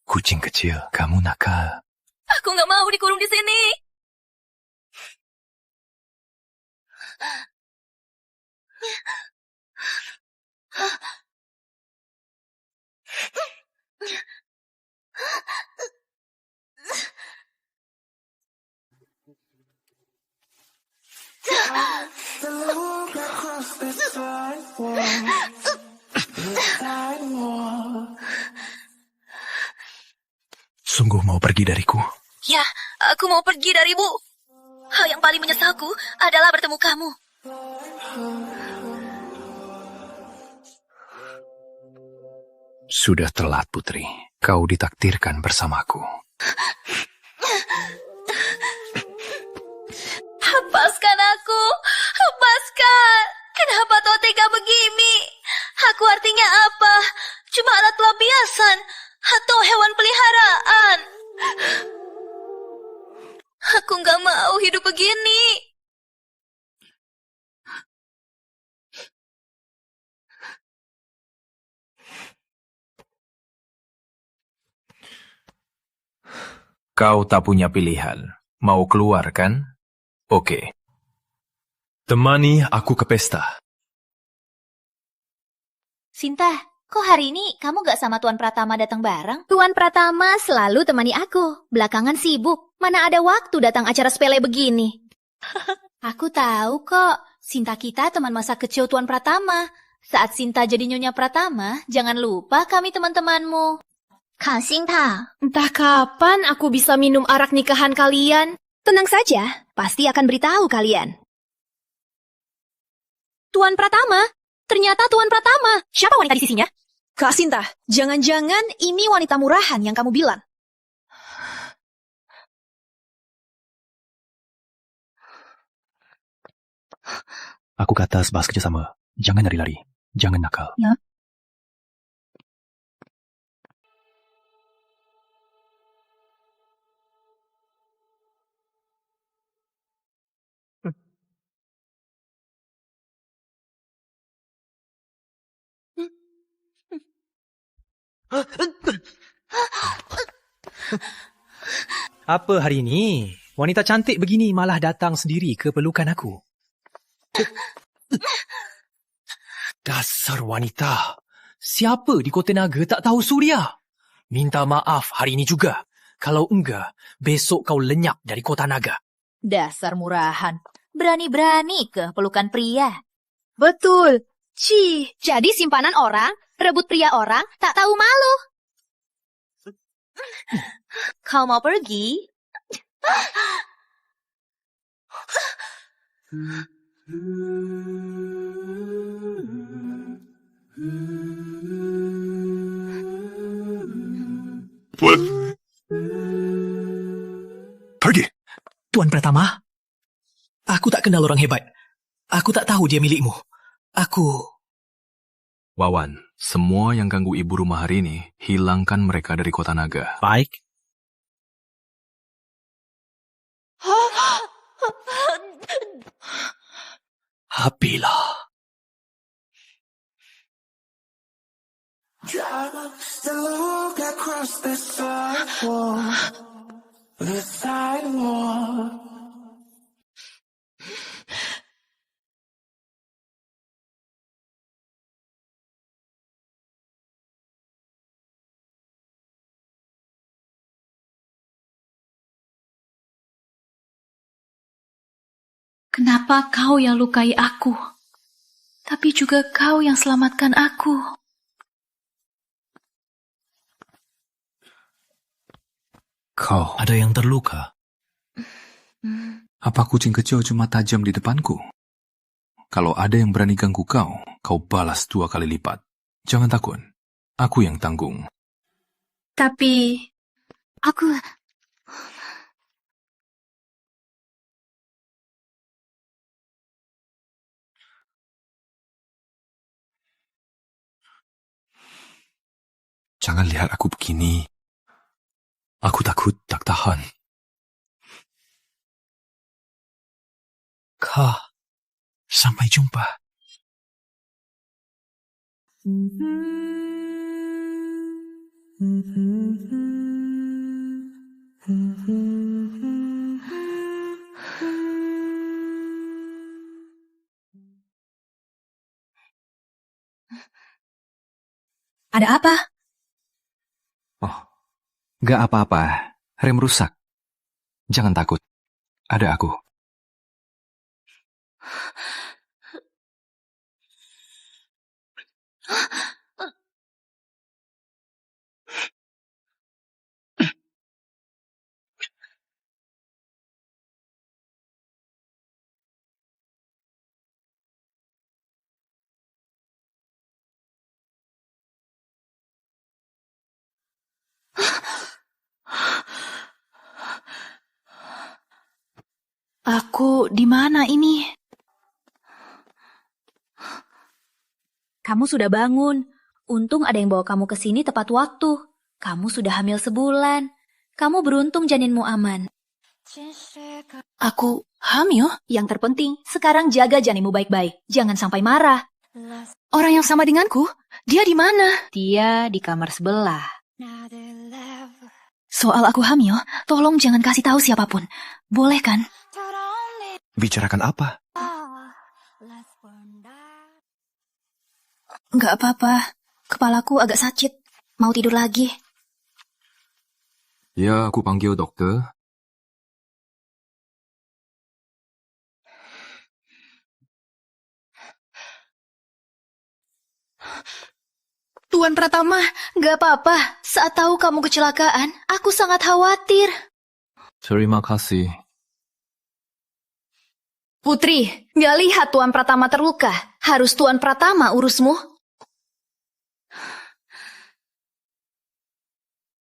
[SPEAKER 3] Kucing kecil, kamu nakal.
[SPEAKER 2] Aku nggak mau dikurung di sini.
[SPEAKER 3] Sungguh mau pergi dariku?
[SPEAKER 2] Ya, aku mau pergi darimu. Hal yang paling menyesalku adalah bertemu kamu.
[SPEAKER 3] Sudah telat, Putri. Kau ditakdirkan bersamaku.
[SPEAKER 2] Lepaskan aku. Lepaskan. Kenapa kau tega begini? Aku artinya apa? Cuma alat pelampiasan atau hewan peliharaan. Aku nggak mau hidup begini.
[SPEAKER 3] Kau tak punya pilihan. Mau keluar, kan? Oke. Temani aku ke pesta.
[SPEAKER 1] Sinta, kok hari ini kamu gak sama Tuan Pratama datang bareng?
[SPEAKER 4] Tuan Pratama selalu temani aku. Belakangan sibuk. Mana ada waktu datang acara sepele begini.
[SPEAKER 1] Aku tahu kok, Sinta kita teman masa kecil Tuan Pratama. Saat Sinta jadi Nyonya Pratama, jangan lupa kami teman-temanmu.
[SPEAKER 4] Kak Sinta, entah kapan aku bisa minum arak nikahan kalian. Tenang saja, pasti akan beritahu kalian. Tuan Pratama, ternyata Tuan Pratama. Siapa wanita di sisinya?
[SPEAKER 11] Kak Sinta, jangan-jangan ini wanita murahan yang kamu bilang.
[SPEAKER 9] Aku kata sebahas kerjasama. Jangan lari-lari. Jangan nakal.
[SPEAKER 1] Ya.
[SPEAKER 18] Apa hari ini? Wanita cantik begini malah datang sendiri ke pelukan aku. Dasar wanita. Siapa di Kota Naga tak tahu Suria? Minta maaf hari ini juga. Kalau enggak, besok kau lenyap dari Kota Naga.
[SPEAKER 1] Dasar murahan. Berani-berani ke pelukan pria.
[SPEAKER 4] Betul. Cih, jadi simpanan orang, rebut pria orang, tak tahu malu.
[SPEAKER 1] Kau mau pergi?
[SPEAKER 3] Pergi.
[SPEAKER 6] Tuan Pratama, aku tak kenal orang hebat. Aku tak tahu dia milikmu.
[SPEAKER 3] Wawan, semua yang ganggu ibu rumah hari ini, hilangkan mereka dari Kota Naga.
[SPEAKER 18] Baik.
[SPEAKER 6] Habila.
[SPEAKER 16] Just look across the sidewalk. The sidewalk.
[SPEAKER 1] Kenapa kau yang lukai aku? Tapi juga kau yang selamatkan aku.
[SPEAKER 3] Kau.
[SPEAKER 6] Ada yang terluka?
[SPEAKER 3] Apa kucing kecil cuma tajam di depanku? Kalau ada yang berani ganggu kau, kau balas 2 kali lipat. Jangan takut. Aku yang tanggung.
[SPEAKER 1] Tapi aku...
[SPEAKER 3] Jangan lihat aku begini. Aku takut tak tahan. Sampai jumpa.
[SPEAKER 1] Ada apa?
[SPEAKER 3] Oh, gak apa-apa. Rem rusak. Jangan takut. Ada aku.
[SPEAKER 1] Aku di mana ini?
[SPEAKER 2] Kamu sudah bangun. Untung ada yang bawa kamu ke sini tepat waktu. Kamu sudah hamil sebulan. Kamu beruntung janinmu aman.
[SPEAKER 1] Aku hamil?
[SPEAKER 2] Yang terpenting, sekarang jaga janinmu baik-baik. Jangan sampai marah.
[SPEAKER 1] Orang yang sama denganku? Dia di mana?
[SPEAKER 2] Dia di kamar sebelah.
[SPEAKER 1] Soal aku hamil, tolong jangan kasih tahu siapapun. Boleh kan?
[SPEAKER 9] Bicarakan apa?
[SPEAKER 1] Nggak apa-apa. Kepalaku agak sakit. Mau tidur lagi.
[SPEAKER 3] Ya, aku panggil dokter.
[SPEAKER 1] Tuan Pratama, nggak apa-apa. Saat tahu kamu kecelakaan, aku sangat khawatir.
[SPEAKER 3] Terima kasih.
[SPEAKER 1] Putri, nggak lihat Tuan Pratama terluka. Harus Tuan Pratama urusmu.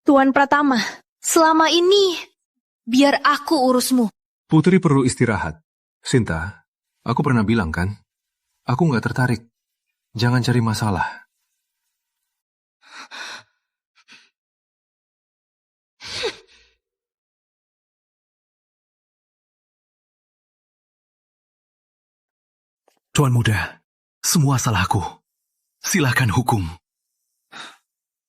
[SPEAKER 1] Tuan Pratama, selama ini biar aku urusmu.
[SPEAKER 3] Putri perlu istirahat. Sinta, aku pernah bilang kan? Aku nggak tertarik. Jangan cari masalah.
[SPEAKER 5] Tuan Muda, semua salahku. Silakan hukum.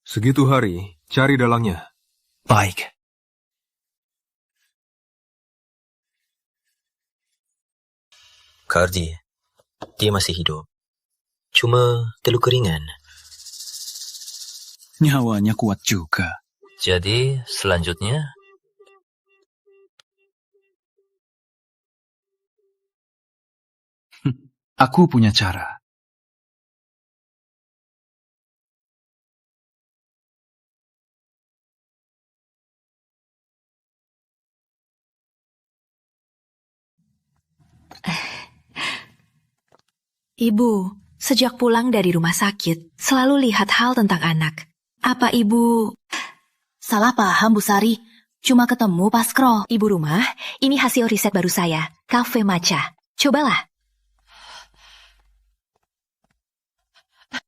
[SPEAKER 3] Segitu hari, cari dalangnya.
[SPEAKER 5] Baik.
[SPEAKER 19] Kardi, dia masih hidup. Cuma terluka ringan.
[SPEAKER 6] Nyawanya kuat juga.
[SPEAKER 19] Jadi, selanjutnya...
[SPEAKER 6] Aku punya cara.
[SPEAKER 1] Ibu, sejak pulang dari rumah sakit, selalu lihat hal tentang anak. Apa ibu... Salah paham, Bu Sari. Cuma ketemu pas scroll. Ibu rumah, ini hasil riset baru saya. Cafe Matcha. Cobalah.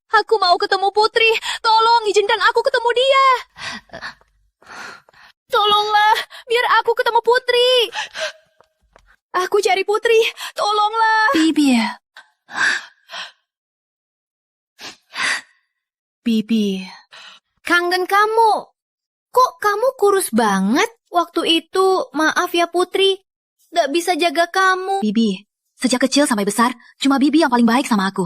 [SPEAKER 11] Aku mau ketemu Putri. Tolong izinkan aku ketemu dia. Tolonglah, biar aku ketemu Putri. Aku cari Putri. Tolonglah.
[SPEAKER 1] Bibi. Bibi.
[SPEAKER 4] Kangen kamu. Kok kamu kurus banget? Waktu itu, maaf ya Putri. Gak bisa jaga kamu.
[SPEAKER 1] Bibi, sejak kecil sampai besar, cuma Bibi yang paling baik sama aku.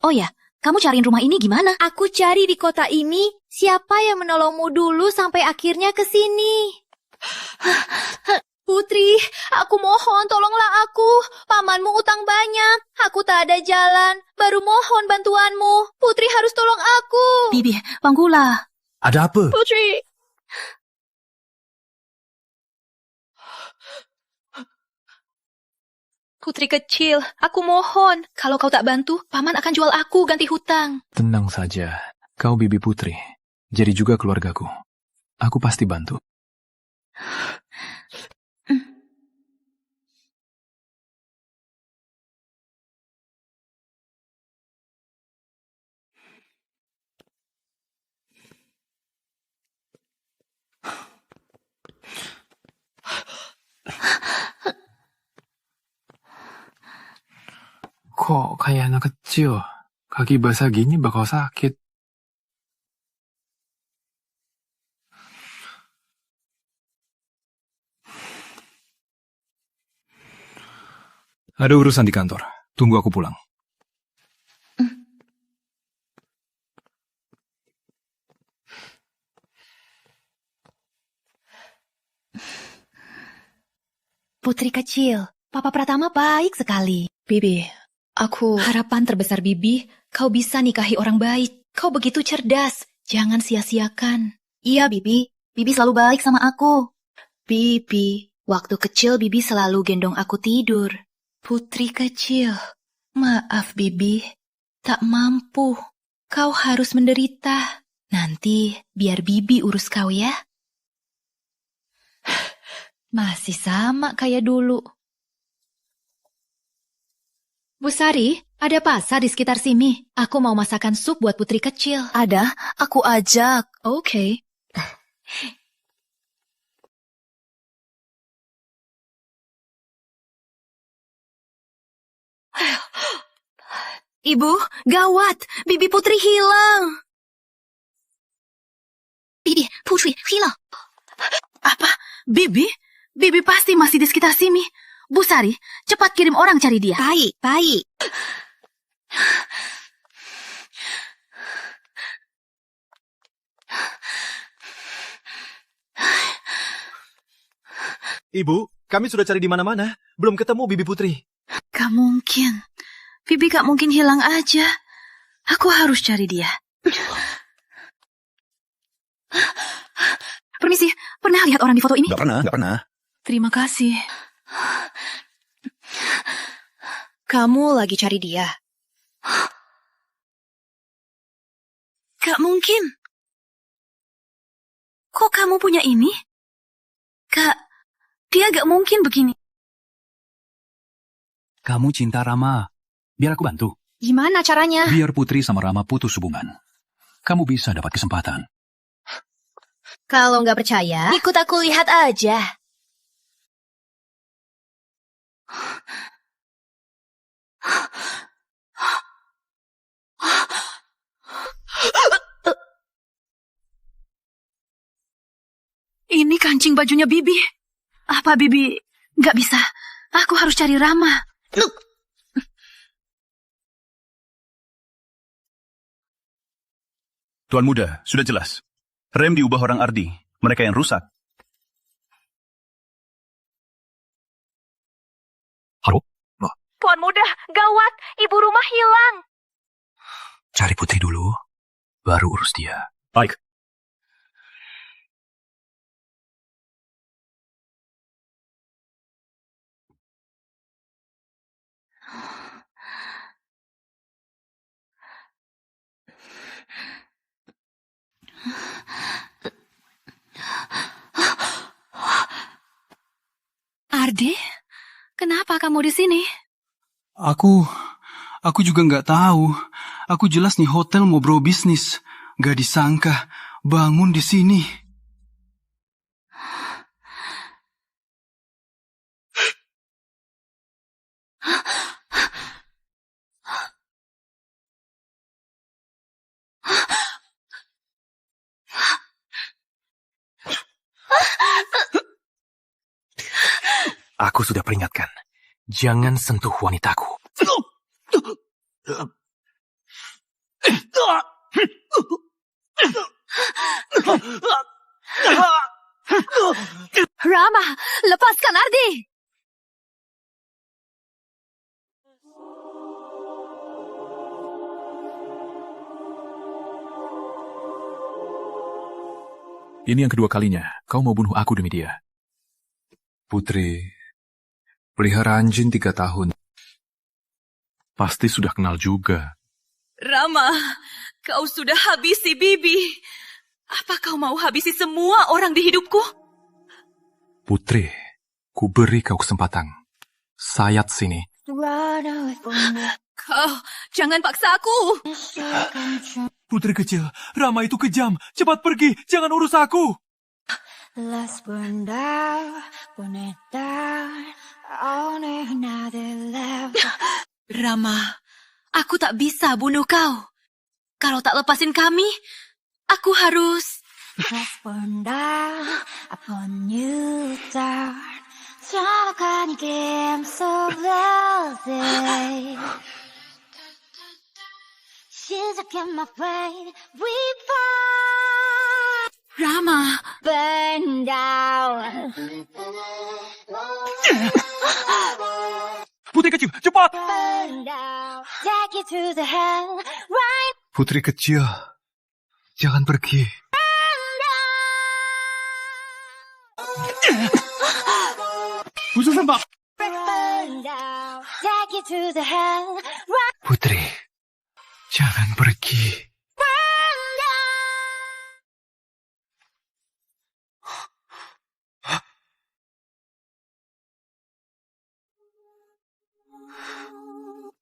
[SPEAKER 1] Oh ya, kamu cariin rumah ini gimana?
[SPEAKER 4] Aku cari di kota ini. Siapa yang menolongmu dulu sampai akhirnya ke sini? Putri, aku mohon tolonglah aku. Pamanmu utang banyak. Aku tak ada jalan. Baru mohon bantuanmu. Putri harus tolong aku.
[SPEAKER 1] Bibi, Panggula.
[SPEAKER 18] Ada apa?
[SPEAKER 4] Putri.
[SPEAKER 2] Putri kecil, aku mohon. Kalau kau tak bantu, paman akan jual aku ganti hutang.
[SPEAKER 3] Tenang saja, kau bibi Putri. Jadi juga keluargaku. Aku pasti bantu. Kok kayak anak kecil? Kaki basah gini bakal sakit.
[SPEAKER 5] Ada urusan di kantor. Tunggu aku pulang.
[SPEAKER 1] Putri kecil, Papa Pratama baik sekali.
[SPEAKER 2] Bibi, harapan terbesar Bibi, kau bisa nikahi orang baik. Kau begitu cerdas, jangan sia-siakan.
[SPEAKER 1] Iya, Bibi. Bibi selalu baik sama aku. Bibi, waktu kecil Bibi selalu gendong aku tidur.
[SPEAKER 2] Putri kecil, maaf Bibi, tak mampu. Kau harus menderita. Nanti biar Bibi urus kau ya. Masih sama kayak dulu. Bu Sari, ada pasar di sekitar sini. Aku mau masakan sup buat putri kecil.
[SPEAKER 1] Ada, aku ajak.
[SPEAKER 2] Oke.
[SPEAKER 1] Ibu, gawat. Bibi Putri hilang. Bibi, Putri hilang. Apa? Bibi? Bibi pasti masih di sekitar sini. Bu Sari, cepat kirim orang cari dia.
[SPEAKER 11] Baik, baik.
[SPEAKER 5] Ibu, kami sudah cari di mana-mana. Belum ketemu Bibi Putri.
[SPEAKER 1] Gak mungkin. Bibi gak mungkin hilang aja. Aku harus cari dia. Permisi, pernah lihat orang di foto ini?
[SPEAKER 5] Gak pernah.
[SPEAKER 1] Terima kasih. Kamu lagi cari dia? Gak mungkin. Kok kamu punya ini? Kak, dia gak mungkin begini.
[SPEAKER 5] Kamu cinta Rama. Biar aku bantu.
[SPEAKER 11] Gimana caranya?
[SPEAKER 5] Biar Putri sama Rama putus hubungan. Kamu bisa dapat kesempatan.
[SPEAKER 4] Kalau nggak percaya, ikut aku lihat aja.
[SPEAKER 1] Ini kancing bajunya Bibi. Apa Bibi nggak bisa? Aku harus cari Rama.
[SPEAKER 9] Tuan Muda, sudah jelas. Rem diubah orang Ardi. Mereka yang rusak.
[SPEAKER 5] Halo?
[SPEAKER 2] Tuan Muda, gawat. Ibu rumah hilang.
[SPEAKER 5] Cari Putri dulu, baru urus dia. Baik.
[SPEAKER 1] Ardi, kenapa kamu di sini?
[SPEAKER 6] Aku juga nggak tahu. Aku jelas nih hotel mau bro bisnis. Gak disangka bangun di sini.
[SPEAKER 3] Aku sudah peringatkan. Jangan sentuh wanitaku.
[SPEAKER 11] Rama, lepaskan Ardi!
[SPEAKER 17] Ini yang kedua kalinya. Kau mau bunuh aku demi dia.
[SPEAKER 3] Putri, peliharaan jin 3 tahun. Pasti sudah kenal juga.
[SPEAKER 2] Rama, kau sudah habisi Bibi. Apa kau mau habisi semua orang di hidupku?
[SPEAKER 3] Putri, ku beri kau kesempatan. Sayat sini.
[SPEAKER 2] Kau, jangan paksa aku.
[SPEAKER 6] Putri kecil, Rama itu kejam. Cepat pergi, jangan urus aku.
[SPEAKER 14] Let's burn down, burn it down. Only another love.
[SPEAKER 2] Rama, aku tak bisa bunuh kau. Kalau tak lepasin kami, aku harus...
[SPEAKER 14] Let's burn down upon you, down. 정확한 이 game so lovely. 시작해 my brain, we burn.
[SPEAKER 2] Rama.
[SPEAKER 14] Burn down.
[SPEAKER 6] Putri kecil, cepat!
[SPEAKER 14] Burn down. Take you to the hell, right?
[SPEAKER 3] Putri kecil, jangan pergi.
[SPEAKER 6] Khusus Mbak.
[SPEAKER 14] Burn down. Take you to the hell, right?
[SPEAKER 3] Putri, jangan pergi.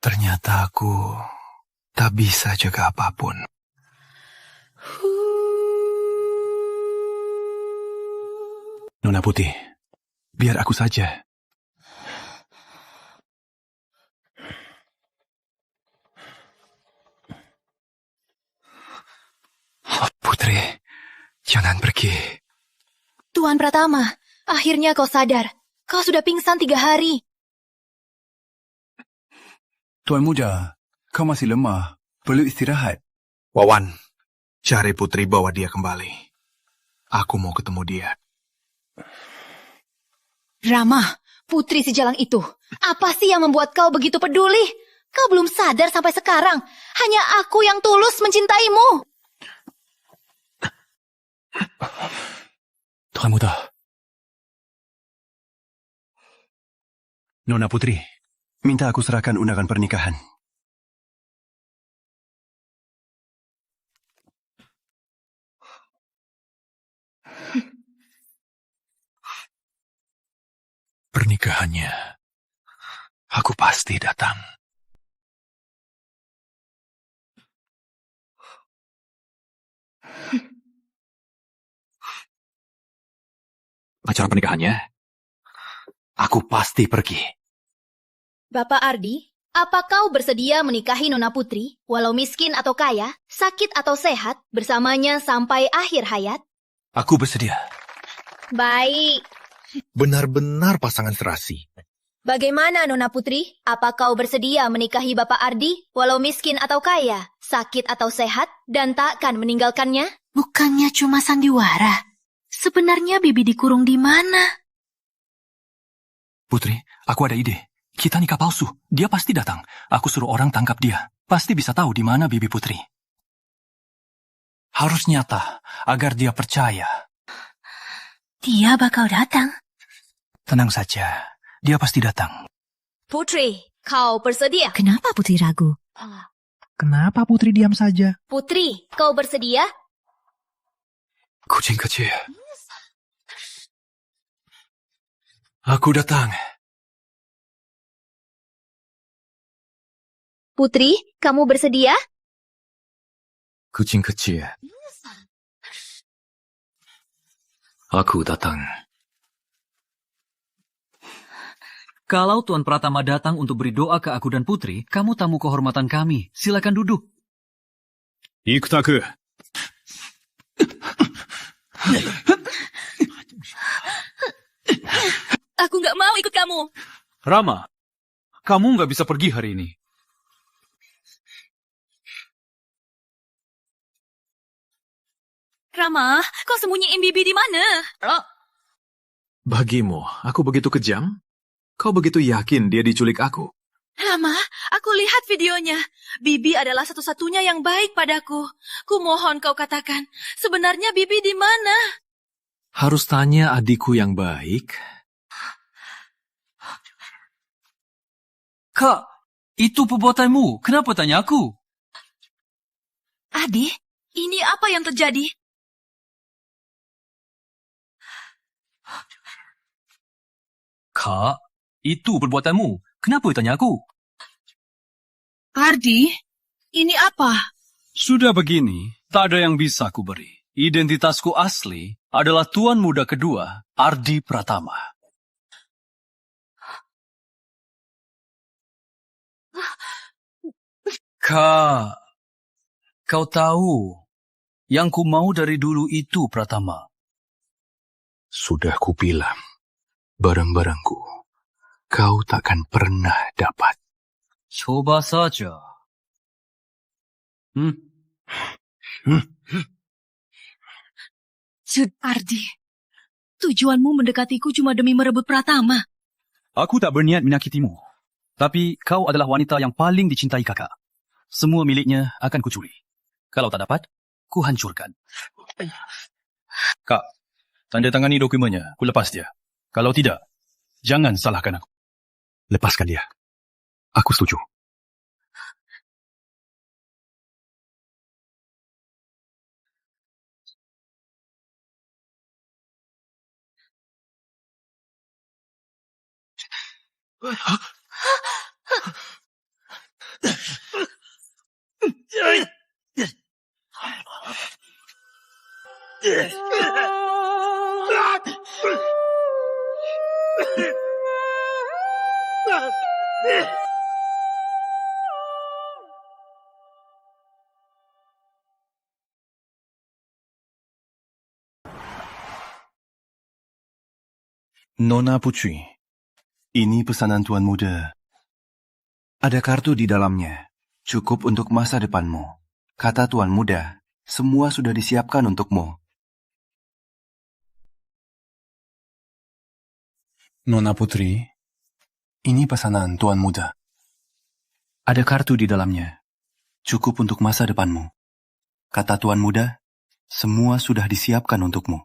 [SPEAKER 3] Ternyata aku tak bisa jaga apapun.
[SPEAKER 5] Nona Putih, biar aku saja.
[SPEAKER 3] Putri, jangan pergi.
[SPEAKER 1] Tuan Pratama, akhirnya kau sadar. Kau sudah pingsan 3 hari.
[SPEAKER 5] Tuan Muda, kau masih lemah. Perlu istirahat.
[SPEAKER 3] Wawan, cari Putri, bawa dia kembali. Aku mau ketemu dia.
[SPEAKER 1] Rama, putri si jalang itu. Apa sih yang membuat kau begitu peduli? Kau belum sadar sampai sekarang. Hanya aku yang tulus mencintaimu.
[SPEAKER 5] Tuan Muda. Nona Putri, minta aku serahkan undangan pernikahan.
[SPEAKER 3] Pernikahannya, aku pasti datang.
[SPEAKER 5] Acara pernikahannya, aku pasti pergi.
[SPEAKER 1] Bapak Ardi, apa kau bersedia menikahi Nona Putri, walau miskin atau kaya, sakit atau sehat, bersamanya sampai akhir hayat?
[SPEAKER 3] Aku bersedia.
[SPEAKER 1] Baik.
[SPEAKER 3] Benar-benar pasangan serasi.
[SPEAKER 1] Bagaimana Nona Putri? Apa kau bersedia menikahi Bapak Ardi, walau miskin atau kaya, sakit atau sehat, dan takkan meninggalkannya? Bukannya cuma sandiwara. Sebenarnya Bibi dikurung di mana?
[SPEAKER 5] Putri, aku ada ide. Kita nikah palsu. Dia pasti datang. Aku suruh orang tangkap dia. Pasti bisa tahu di mana Bibi Putri. Harus nyata, agar dia percaya.
[SPEAKER 1] Dia bakal datang.
[SPEAKER 5] Tenang saja, dia pasti datang.
[SPEAKER 1] Putri, kau bersedia?
[SPEAKER 2] Kenapa Putri ragu?
[SPEAKER 20] Kenapa Putri diam saja?
[SPEAKER 1] Putri, kau bersedia?
[SPEAKER 3] Kucing kecil. Aku datang.
[SPEAKER 1] Putri, kamu bersedia?
[SPEAKER 3] Kucing kecil. Aku datang.
[SPEAKER 6] Kalau Tuan Pratama datang untuk beri doa ke aku dan Putri, kamu tamu kehormatan kami. Silakan duduk.
[SPEAKER 17] Ikutaku.
[SPEAKER 2] Aku nggak mau ikut kamu.
[SPEAKER 6] Rama, kamu nggak bisa pergi hari ini.
[SPEAKER 2] Rama, kau sembunyiin Bibi di mana?
[SPEAKER 3] Bagimu, aku begitu kejam? Kau begitu yakin dia diculik aku?
[SPEAKER 11] Lama, aku lihat videonya. Bibi adalah satu-satunya yang baik padaku. Kumohon kau katakan, sebenarnya Bibi di mana?
[SPEAKER 3] Harus tanya adikku yang baik.
[SPEAKER 6] Kak, itu perbuatanmu. Kenapa tanya aku?
[SPEAKER 11] Adi, ini apa yang terjadi?
[SPEAKER 6] Kak, itu perbuatanmu. Kenapa tanya aku?
[SPEAKER 11] Ardi, ini apa?
[SPEAKER 6] Sudah begini, tak ada yang bisa ku beri. Identitasku asli adalah Tuan Muda kedua, Ardi Pratama. Kak, kau tahu, yang ku mau dari dulu itu Pratama.
[SPEAKER 3] Sudah kubilang, barang-barangku, kau takkan pernah dapat.
[SPEAKER 6] Coba saja.
[SPEAKER 11] Ardi, tujuanmu mendekatiku cuma demi merebut Pratama.
[SPEAKER 6] Aku tak berniat menyakitimu. Tapi kau adalah wanita yang paling dicintai kakak. Semua miliknya akan kucuri. Kalau tak dapat, ku hancurkan. Kak, tanda tangani dokumennya, ku lepas dia. Kalau tidak, jangan salahkan aku.
[SPEAKER 9] Lepaskan dia. Aku setuju. Nona Putri, ini pesanan Tuan Muda. Ada kartu di dalamnya. Cukup untuk masa depanmu. Kata Tuan Muda, semua sudah disiapkan untukmu.
[SPEAKER 6] Nona Putri,
[SPEAKER 9] ini pesanan Tuan Muda. Ada kartu di dalamnya. Cukup untuk masa depanmu. Kata Tuan Muda, semua sudah disiapkan untukmu.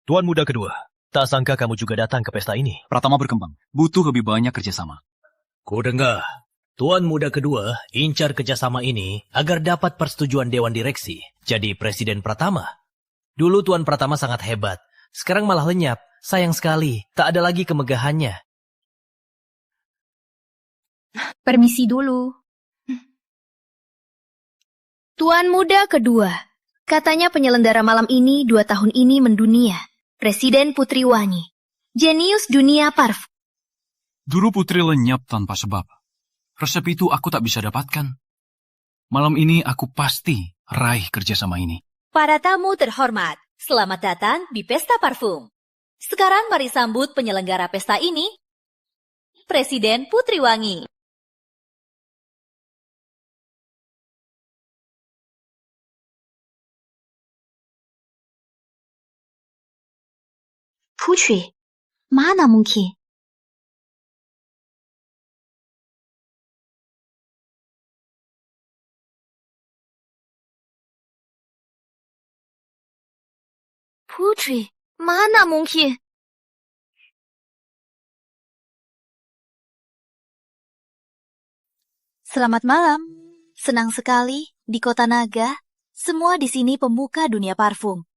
[SPEAKER 10] Tuan Muda kedua, tak sangka kamu juga datang ke pesta ini.
[SPEAKER 6] Pratama berkembang. Butuh lebih banyak kerjasama.
[SPEAKER 7] Ku dengar, Tuan Muda kedua incar kerjasama ini agar dapat persetujuan Dewan Direksi jadi Presiden Pratama. Dulu Tuan Pratama sangat hebat, sekarang malah lenyap. Sayang sekali, tak ada lagi kemegahannya.
[SPEAKER 15] Permisi dulu.
[SPEAKER 4] Tuan Muda kedua, katanya penyelenggara malam ini 2 tahun ini mendunia. Presiden Putri Wangi. Jenius dunia parfum.
[SPEAKER 6] Dulu Putri lenyap tanpa sebab. Resep itu aku tak bisa dapatkan. Malam ini aku pasti raih kerjasama ini.
[SPEAKER 2] Para tamu terhormat, selamat datang di Pesta Parfum. Sekarang mari sambut penyelenggara pesta ini, Presiden Putri Wangi.
[SPEAKER 1] Putri, mana mungkin?
[SPEAKER 4] Putri, mana mungkin?
[SPEAKER 1] Selamat malam. Senang sekali di Kota Naga. Semua di sini pemuka dunia parfum.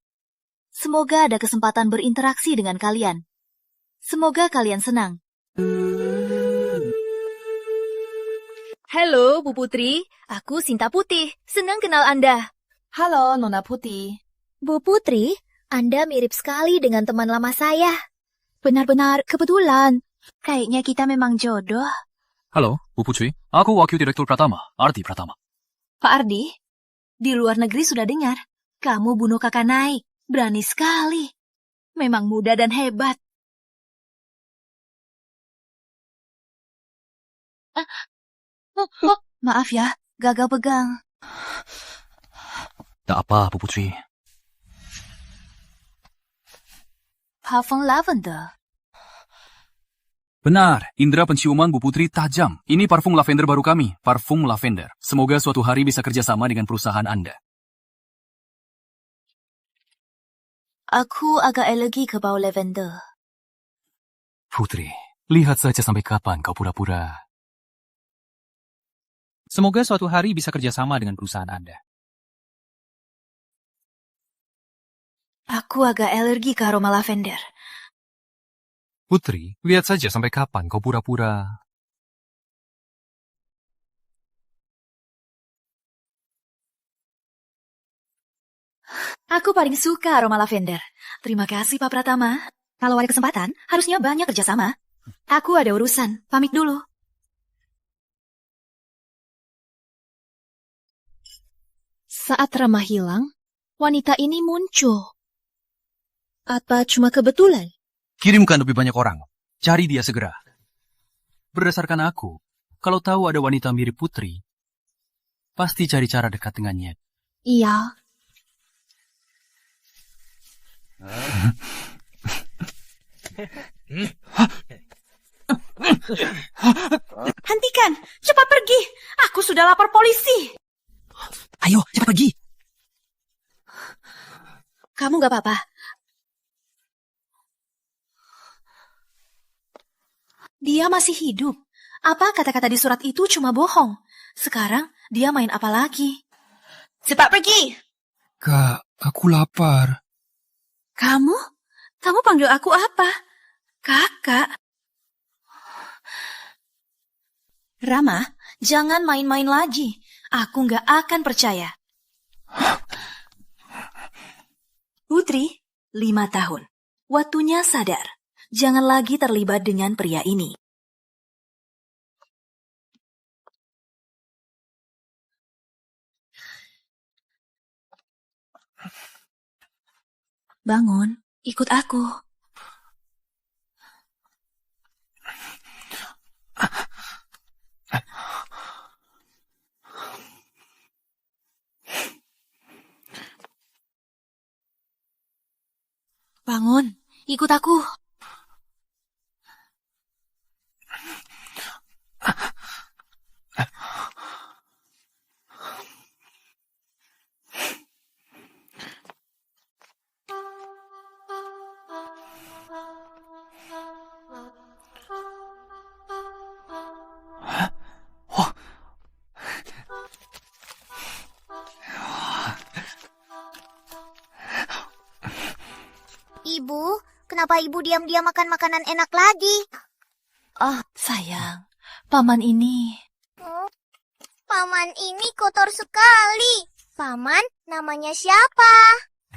[SPEAKER 1] Semoga ada kesempatan berinteraksi dengan kalian. Semoga kalian senang.
[SPEAKER 11] Halo, Bu Putri. Aku Sinta Putih. Senang kenal Anda.
[SPEAKER 1] Halo, Nona Putih.
[SPEAKER 4] Bu Putri, Anda mirip sekali dengan teman lama saya.
[SPEAKER 1] Benar-benar kebetulan. Kayaknya kita memang jodoh.
[SPEAKER 6] Halo, Bu Putri. Aku Wakil Direktur Pratama, Ardi Pratama.
[SPEAKER 2] Pak Ardi, di luar negeri sudah dengar. Kamu bunuh kakak Naik. Berani sekali. Memang muda dan hebat.
[SPEAKER 1] Maaf ya, gagal pegang.
[SPEAKER 6] Tak apa, Bu Putri.
[SPEAKER 1] Parfum lavender.
[SPEAKER 6] Benar, indera penciuman Bu Putri tajam. Ini parfum lavender baru kami, parfum lavender. Semoga suatu hari bisa kerjasama dengan perusahaan Anda.
[SPEAKER 1] Aku agak alergi ke bau lavender.
[SPEAKER 6] Putri, lihat saja sampai kapan kau pura-pura.
[SPEAKER 18] Semoga suatu hari bisa kerjasama dengan perusahaan Anda.
[SPEAKER 2] Aku agak alergi ke aroma lavender.
[SPEAKER 6] Putri, lihat saja sampai kapan kau pura-pura.
[SPEAKER 2] Aku paling suka aroma lavender. Terima kasih, Pak Pratama. Kalau ada kesempatan, harusnya banyak kerjasama. Aku ada urusan. Pamit dulu.
[SPEAKER 1] Saat Rama hilang, wanita ini muncul. Apa cuma kebetulan?
[SPEAKER 6] Kirimkan lebih banyak orang. Cari dia segera. Berdasarkan aku, kalau tahu ada wanita mirip Putri, pasti cari cara dekat dengannya.
[SPEAKER 1] Iya.
[SPEAKER 2] Hentikan! Cepat pergi! Aku sudah lapor polisi!
[SPEAKER 18] Ayo, cepat pergi!
[SPEAKER 2] Kamu gak apa-apa? Dia masih hidup. Apa kata-kata di surat itu cuma bohong? Sekarang dia main apa lagi? Cepat pergi!
[SPEAKER 3] Kak, aku lapar.
[SPEAKER 2] Kamu? Kamu panggil aku apa? Kakak. Rama, jangan main-main lagi. Aku nggak akan percaya. Putri, 5 tahun. Waktunya sadar. Jangan lagi terlibat dengan pria ini. Bangun, ikut aku. Bangun, ikut aku.
[SPEAKER 4] Ibu, kenapa ibu diam-diam makan makanan enak lagi?
[SPEAKER 2] Oh, sayang. Paman ini...
[SPEAKER 4] Paman ini kotor sekali. Paman, namanya siapa?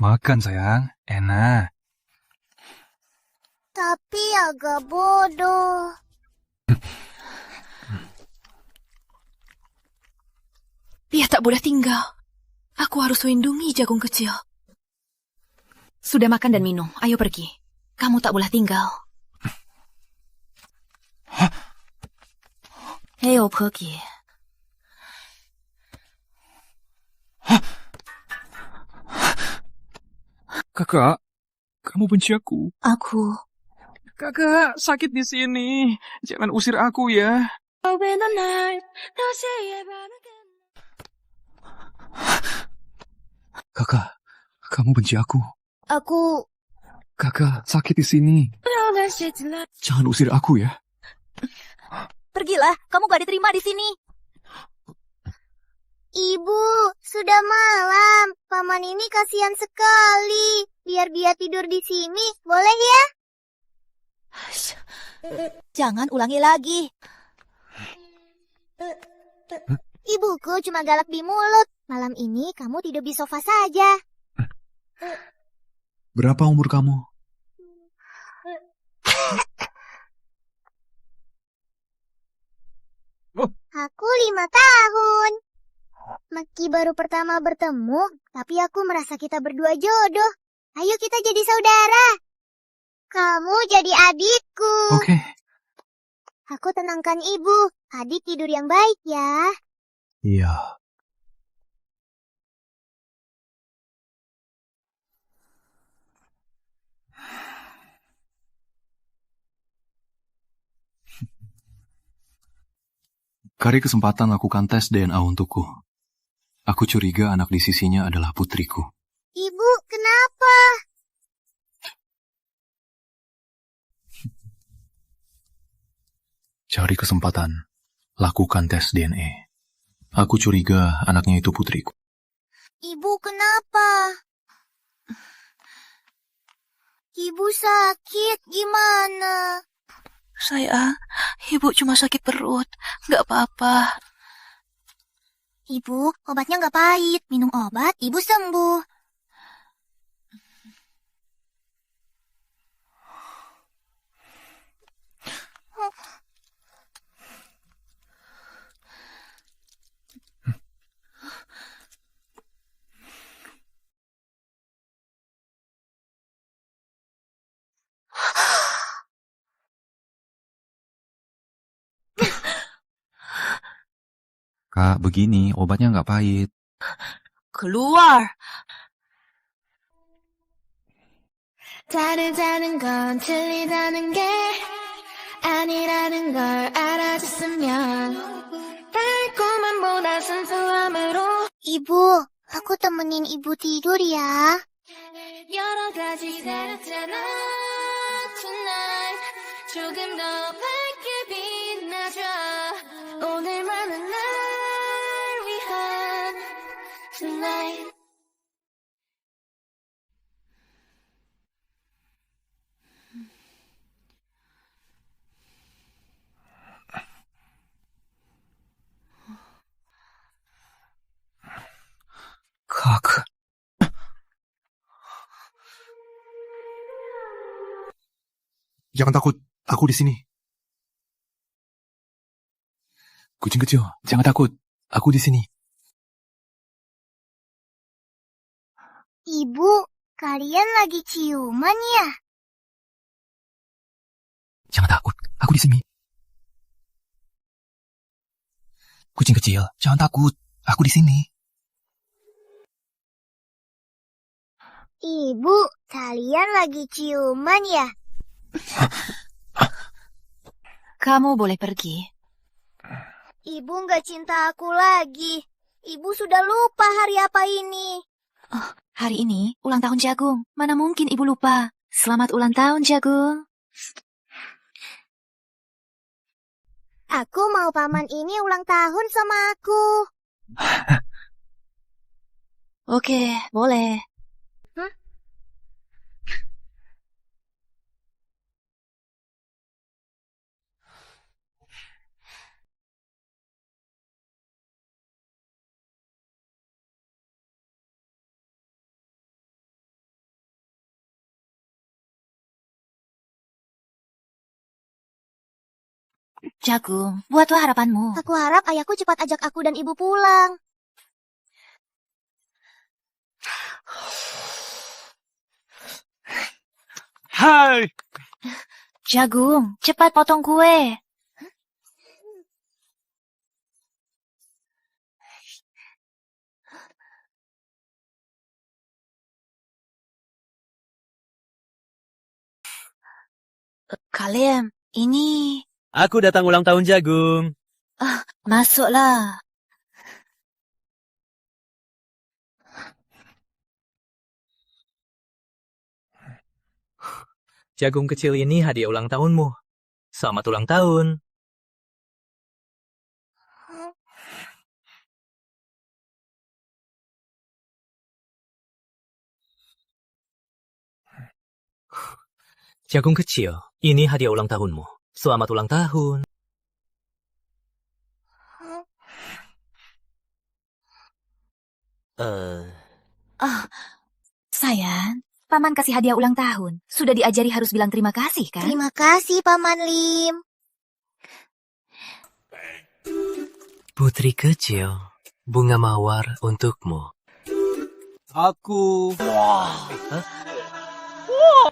[SPEAKER 3] Makan sayang, enak.
[SPEAKER 4] Tapi agak bodoh.
[SPEAKER 2] Dia tak boleh tinggal. Aku harus lindungi jagung kecil. Sudah makan dan minum, ayo pergi. Kamu tak boleh tinggal. Ayo pergi.
[SPEAKER 3] Kakak, kamu benci aku.
[SPEAKER 2] Aku.
[SPEAKER 3] Kakak, sakit di sini. Jangan usir aku ya. Kakak, kamu benci aku.
[SPEAKER 4] Aku...
[SPEAKER 3] Kakak, sakit di sini. Jangan usir aku ya.
[SPEAKER 4] Pergilah, kamu gak diterima di sini. Ibu, sudah malam. Paman ini kasihan sekali. Biar dia tidur di sini, boleh ya? Jangan ulangi lagi.
[SPEAKER 21] Ibuku cuma galak di mulut. Malam ini kamu tidur di sofa saja.
[SPEAKER 17] Berapa umur kamu?
[SPEAKER 21] Aku 5 tahun. Meski baru pertama bertemu, tapi aku merasa kita berdua jodoh. Ayo kita jadi saudara. Kamu jadi adikku.
[SPEAKER 3] Oke.
[SPEAKER 21] Aku tenangkan ibu. Adik tidur yang baik ya.
[SPEAKER 3] Iya. Kari kesempatan lakukan tes DNA untukku. Aku curiga anak di sisinya adalah putriku.
[SPEAKER 21] Ibu, kenapa?
[SPEAKER 3] Cari kesempatan, lakukan tes DNA. Aku curiga anaknya itu putriku.
[SPEAKER 21] Ibu, kenapa? Ibu sakit, gimana?
[SPEAKER 2] Sayang, ibu cuma sakit perut. Nggak apa-apa.
[SPEAKER 21] Ibu, obatnya nggak pahit. Minum obat, ibu sembuh.
[SPEAKER 9] Kak, begini, obatnya nggak pahit.
[SPEAKER 2] Keluar!
[SPEAKER 14] 다르다는 건 틀리다는 게 아니라는 걸 알아줬으면 달콤함보다 순수함으로
[SPEAKER 21] Ibu, aku temenin ibu tidur ya.
[SPEAKER 14] 여러 가지 새롭잖아 tonight 조금 더 밝게 빛나줘 오늘만은 날 위한 tonight
[SPEAKER 3] Kak. Jangan takut, aku di sini. Kucing kecil, jangan takut, aku di sini.
[SPEAKER 21] Ibu, kalian lagi ciuman ya?
[SPEAKER 3] Jangan takut, aku di sini. Kucing kecil, jangan takut, aku di sini.
[SPEAKER 21] Ibu, kalian lagi ciuman ya?
[SPEAKER 1] Kamu boleh pergi.
[SPEAKER 21] Ibu nggak cinta aku lagi. Ibu sudah lupa hari apa ini.
[SPEAKER 1] Oh, hari ini ulang tahun Jagung. Mana mungkin ibu lupa. Selamat ulang tahun, Jagung.
[SPEAKER 21] Aku mau paman ini ulang tahun sama aku.
[SPEAKER 1] Oke, boleh. Jagung, buatlah harapanmu.
[SPEAKER 21] Aku harap ayahku cepat ajak aku dan ibu pulang.
[SPEAKER 6] Hai!
[SPEAKER 1] Jagung, cepat potong kue. Kalian, ini...
[SPEAKER 7] Aku datang ulang tahun Jagung.
[SPEAKER 1] Masuklah.
[SPEAKER 7] Jagung kecil ini hadiah ulang tahunmu. Selamat ulang tahun. Jagung kecil, ini hadiah ulang tahunmu. Selamat ulang tahun.
[SPEAKER 1] Sayang, Paman kasih hadiah ulang tahun. Sudah diajari harus bilang terima kasih, kan?
[SPEAKER 21] Terima kasih, Paman Lim.
[SPEAKER 7] Putri kecil, bunga mawar untukmu.
[SPEAKER 13] Aku...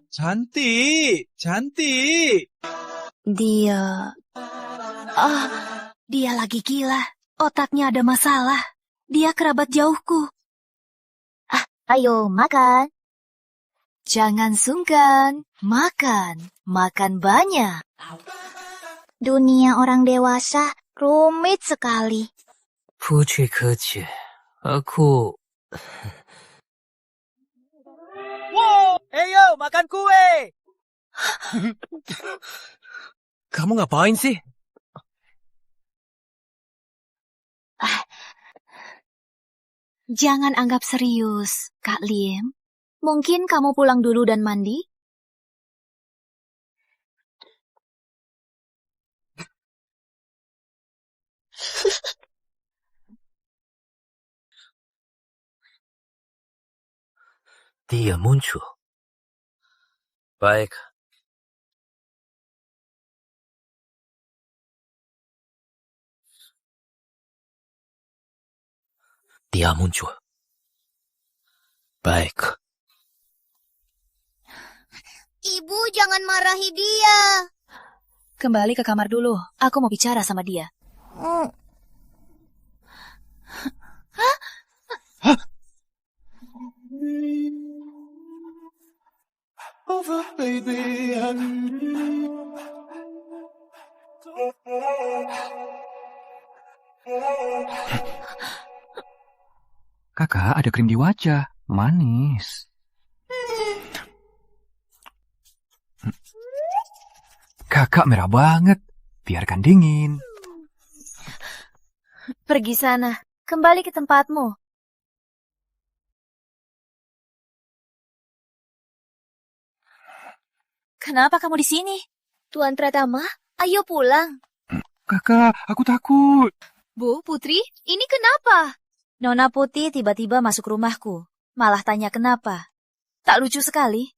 [SPEAKER 13] Cantik, cantik.
[SPEAKER 1] Dia lagi gila. Otaknya ada masalah. Dia kerabat jauhku.
[SPEAKER 21] Ayo, makan.
[SPEAKER 1] Jangan sungkan. Makan. Makan banyak.
[SPEAKER 21] Dunia orang dewasa rumit sekali.
[SPEAKER 7] Putri kecil, aku...
[SPEAKER 13] Wow, ayo makan kue.
[SPEAKER 7] Kamu ngapain sih?
[SPEAKER 1] Jangan anggap serius, Kak Lim. Mungkin kamu pulang dulu dan mandi?
[SPEAKER 7] Dia muncul. Baik. Dia muncul. Baik.
[SPEAKER 21] Ibu, jangan marahi dia.
[SPEAKER 1] Kembali ke kamar dulu. Aku mau bicara sama dia.
[SPEAKER 16] Over, baby,
[SPEAKER 3] Kakak, ada krim di wajah. Manis. Kakak merah banget. Biarkan dingin.
[SPEAKER 1] Pergi sana. Kembali ke tempatmu. Kenapa kamu di sini?
[SPEAKER 4] Tuan Pratama, ayo pulang.
[SPEAKER 3] Kakak, aku takut.
[SPEAKER 4] Bu, Putri, ini kenapa?
[SPEAKER 1] Nona Putih tiba-tiba masuk rumahku. Malah tanya kenapa. Tak lucu sekali.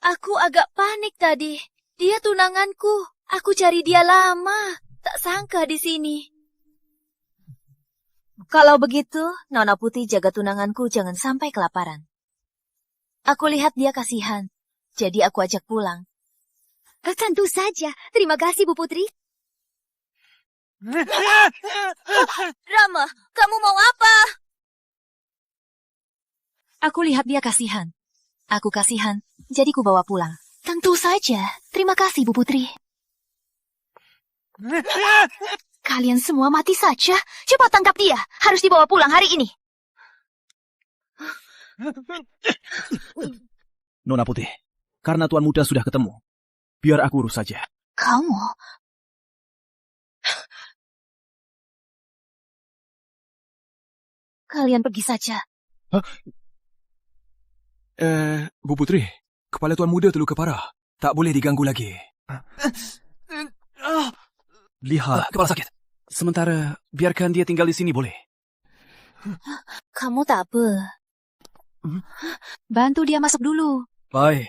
[SPEAKER 4] Aku agak panik tadi. Dia tunanganku. Aku cari dia lama. Tak sangka di sini.
[SPEAKER 1] Kalau begitu, Nona Putih jaga tunanganku jangan sampai kelaparan. Aku lihat dia kasihan. Jadi aku ajak pulang.
[SPEAKER 4] Tentu saja. Terima kasih, Bu Putri. Rama, kamu mau apa?
[SPEAKER 1] Aku lihat dia kasihan. Aku kasihan, jadi ku bawa pulang. Tentu saja. Terima kasih, Bu Putri. Kalian semua mati saja. Cepat tangkap dia. Harus dibawa pulang hari ini.
[SPEAKER 6] Nona Putih, karena Tuan Muda sudah ketemu, biar aku urus saja.
[SPEAKER 1] Kamu? Kalian pergi saja.
[SPEAKER 3] Bu Putri, kepala Tuan Muda terluka parah. Tak boleh diganggu lagi.
[SPEAKER 6] Lihat, kepala sakit. Sementara biarkan dia tinggal di sini boleh.
[SPEAKER 1] Kamu tak apa. Bantu dia masuk dulu.
[SPEAKER 6] Baik.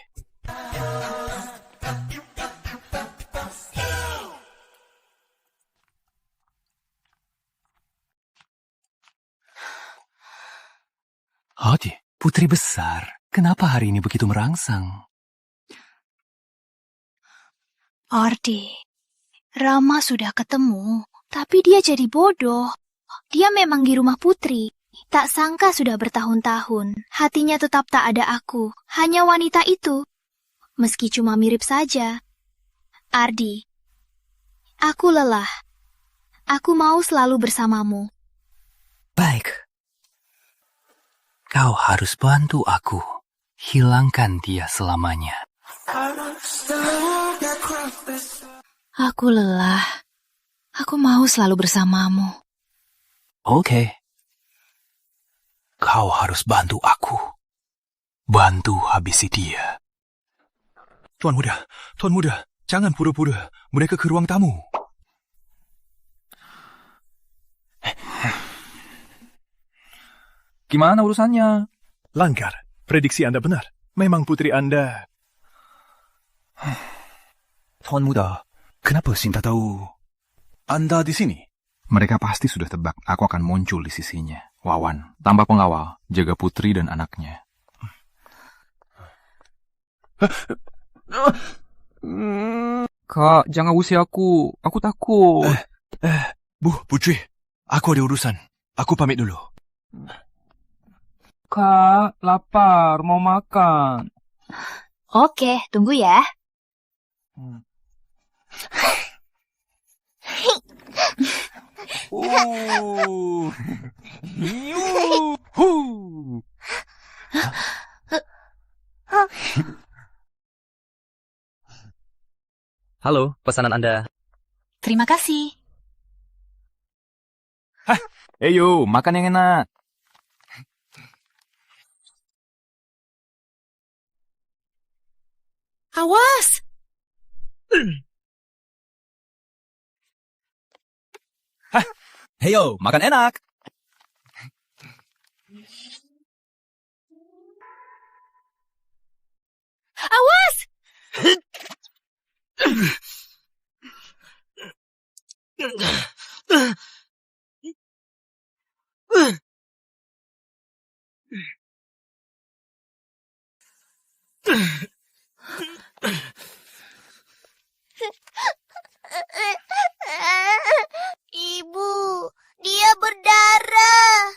[SPEAKER 3] Hati, putri besar. Kenapa hari ini begitu merangsang?
[SPEAKER 1] Ardi, Rama sudah ketemu, tapi dia jadi bodoh. Dia memang di rumah Putri. Tak sangka sudah bertahun-tahun, hatinya tetap tak ada aku, hanya wanita itu. Meski cuma mirip saja. Ardi, aku lelah. Aku mau selalu bersamamu.
[SPEAKER 3] Baik. Kau harus bantu aku. Hilangkan dia selamanya.
[SPEAKER 1] Aku lelah. Aku mau selalu bersamamu.
[SPEAKER 3] Oke. Kau harus bantu aku. Bantu habisi dia. Tuan Muda, jangan pura-pura. Mereka ke ruang tamu. Gimana urusannya?
[SPEAKER 17] Langgar. Prediksi Anda benar. Memang putri Anda...
[SPEAKER 5] Tuan Muda, kenapa Sinta tahu Anda di sini?
[SPEAKER 3] Mereka pasti sudah tebak aku akan muncul di sisinya. Wawan, tambah pengawal, jaga putri dan anaknya. Kak, jangan usir aku. Aku takut.
[SPEAKER 5] Bu, Putri, aku ada urusan. Aku pamit dulu.
[SPEAKER 20] Kak, lapar, mau makan.
[SPEAKER 1] Oke, tunggu ya.
[SPEAKER 10] Halo, pesanan Anda.
[SPEAKER 1] Terima kasih.
[SPEAKER 3] Ayo, makan yang enak.
[SPEAKER 11] Awas!
[SPEAKER 6] Heyo, makan enak.
[SPEAKER 11] Awas!
[SPEAKER 21] Ibu, dia berdarah.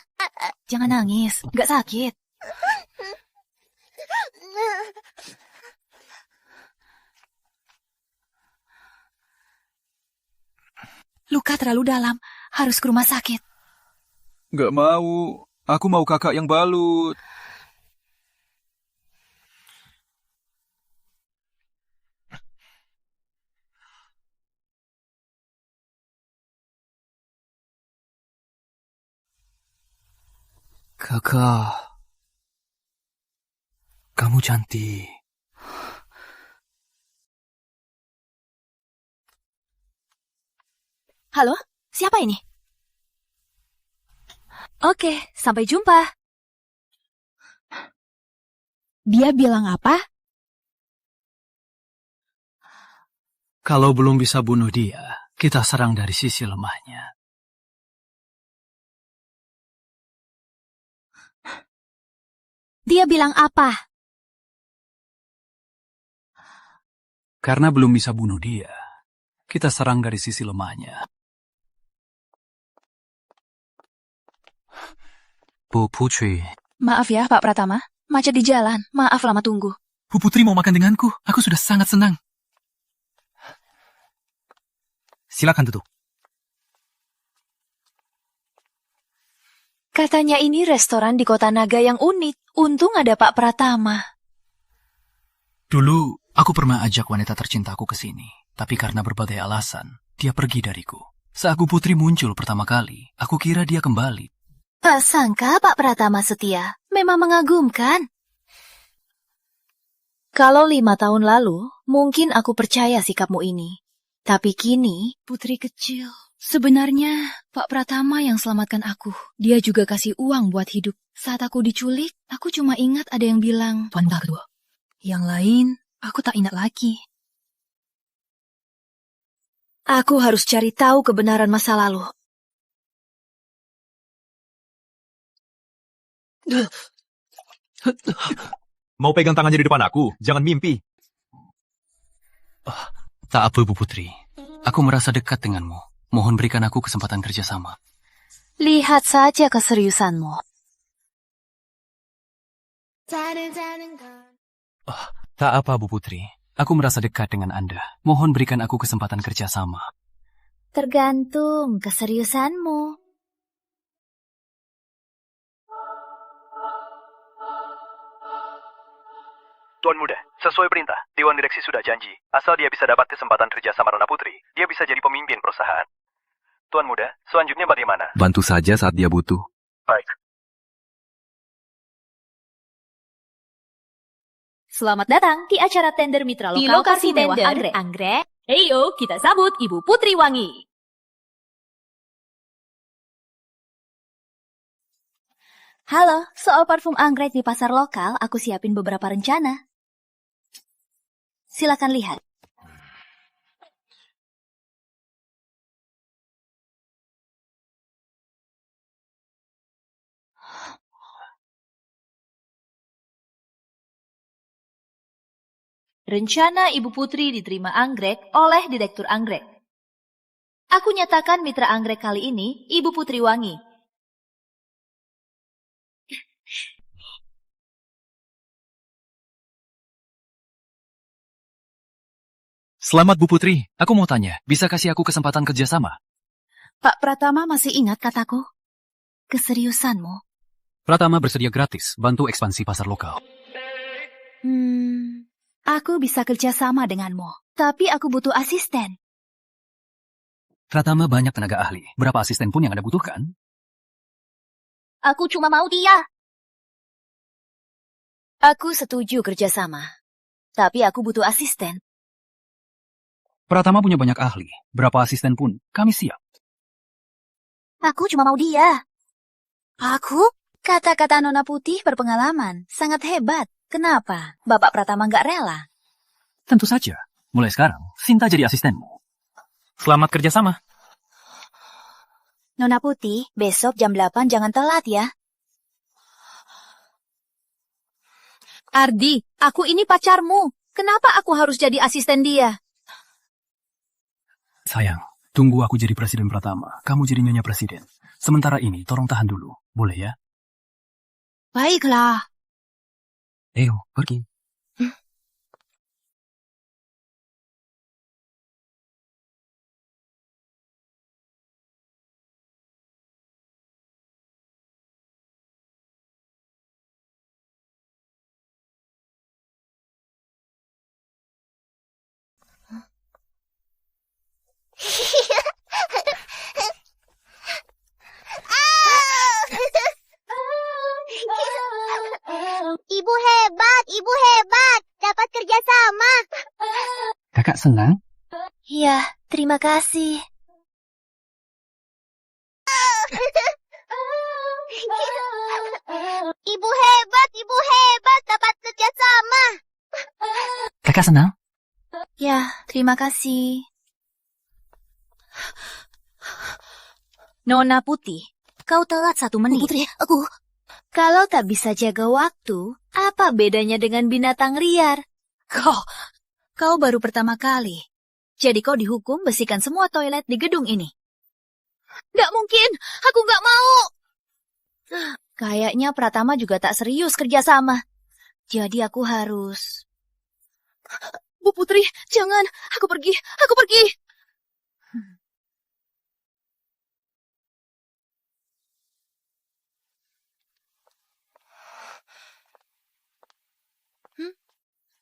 [SPEAKER 1] Jangan nangis, nggak sakit. Luka terlalu dalam, harus ke rumah sakit.
[SPEAKER 3] Nggak mau. Aku mau kakak yang balut.
[SPEAKER 6] Kakak, kamu cantik.
[SPEAKER 1] Halo, siapa ini? Oke, sampai jumpa. Dia bilang apa?
[SPEAKER 6] Kalau belum bisa bunuh dia, kita serang dari sisi lemahnya.
[SPEAKER 1] Dia bilang apa?
[SPEAKER 6] Karena belum bisa bunuh dia, kita serang dari sisi lemahnya. Bu Putri.
[SPEAKER 1] Maaf ya, Pak Pratama. Macet di jalan. Maaf lama tunggu.
[SPEAKER 6] Bu Putri mau makan denganku. Aku sudah sangat senang. Silakan duduk.
[SPEAKER 1] Katanya ini restoran di Kota Naga yang unik. Untung ada Pak Pratama.
[SPEAKER 6] Dulu, aku pernah ajak wanita tercintaku ke sini. Tapi karena berbagai alasan, dia pergi dariku. Saat Bu Putri muncul pertama kali, aku kira dia kembali.
[SPEAKER 1] Tak sangka Pak Pratama setia. Memang mengagumkan. Kalau 5 tahun lalu, mungkin aku percaya sikapmu ini. Tapi kini, putri kecil. Sebenarnya, Pak Pratama yang selamatkan aku. Dia juga kasih uang buat hidup. Saat aku diculik, aku cuma ingat ada yang bilang, wanita kedua. Yang lain, aku tak ingat lagi. Aku harus cari tahu kebenaran masa lalu.
[SPEAKER 10] Mau pegang tangannya di depan aku? Jangan mimpi.
[SPEAKER 6] Tak apa, Bu Putri. Aku merasa dekat denganmu. Mohon berikan aku kesempatan kerjasama.
[SPEAKER 1] Lihat saja keseriusanmu.
[SPEAKER 6] Tak apa, Bu Putri. Aku merasa dekat dengan Anda. Mohon berikan aku kesempatan kerjasama.
[SPEAKER 1] Tergantung keseriusanmu.
[SPEAKER 10] Tuan Muda, sesuai perintah, Dewan Direksi sudah janji. Asal dia bisa dapat kesempatan kerja sama Rana Putri, dia bisa jadi pemimpin perusahaan. Tuan Muda, selanjutnya bagaimana?
[SPEAKER 3] Bantu saja saat dia butuh.
[SPEAKER 10] Baik.
[SPEAKER 15] Selamat datang di acara tender mitra lokal
[SPEAKER 1] Di lokasi
[SPEAKER 15] mewah
[SPEAKER 1] tender,
[SPEAKER 15] Anggrek. Heyo, kita sambut Ibu Putri Wangi.
[SPEAKER 1] Halo, soal parfum anggrek di pasar lokal, aku siapin beberapa rencana. Silakan lihat. Rencana Ibu Putri diterima anggrek oleh Direktur Anggrek. Aku nyatakan mitra anggrek kali ini Ibu Putri Wangi.
[SPEAKER 6] Selamat Bu Putri, aku mau tanya, bisa kasih aku kesempatan kerjasama?
[SPEAKER 1] Pak Pratama masih ingat kataku? Keseriusanmu?
[SPEAKER 6] Pratama bersedia gratis bantu ekspansi pasar lokal.
[SPEAKER 1] Aku bisa kerjasama denganmu, tapi aku butuh asisten.
[SPEAKER 6] Pratama banyak tenaga ahli, berapa asisten pun yang Anda butuhkan?
[SPEAKER 1] Aku cuma mau dia. Aku setuju kerjasama, tapi aku butuh asisten.
[SPEAKER 6] Pratama punya banyak ahli, berapa asisten pun kami siap.
[SPEAKER 1] Aku cuma mau dia. Aku? Kata-kata Nona Putih berpengalaman, sangat hebat. Kenapa Bapak Pratama nggak rela?
[SPEAKER 6] Tentu saja, mulai sekarang Sinta jadi asistenmu. Selamat kerjasama.
[SPEAKER 1] Nona Putih, besok jam 8 jangan telat ya. Ardi, aku ini pacarmu. Kenapa aku harus jadi asisten dia?
[SPEAKER 6] Sayang, tunggu aku jadi presiden Pratama. Kamu jadi nyonya presiden. Sementara ini, tolong tahan dulu. Boleh ya?
[SPEAKER 1] Baiklah.
[SPEAKER 6] Ayo, pergi.
[SPEAKER 21] Ibu hebat, dapat kerjasama.
[SPEAKER 6] Kakak senang?
[SPEAKER 1] Iya, terima kasih.
[SPEAKER 21] Ibu hebat, dapat kerjasama.
[SPEAKER 6] Kakak senang?
[SPEAKER 1] Ya, terima kasih. Nona Putih, kau telat 1 menit. Putri, aku... Kalau tak bisa jaga waktu, apa bedanya dengan binatang liar? Kau baru pertama kali. Jadi kau dihukum bersihkan semua toilet di gedung ini. Nggak mungkin, aku nggak mau. Kayaknya Pratama juga tak serius kerjasama. Jadi aku harus... Bu Putri, jangan. Aku pergi.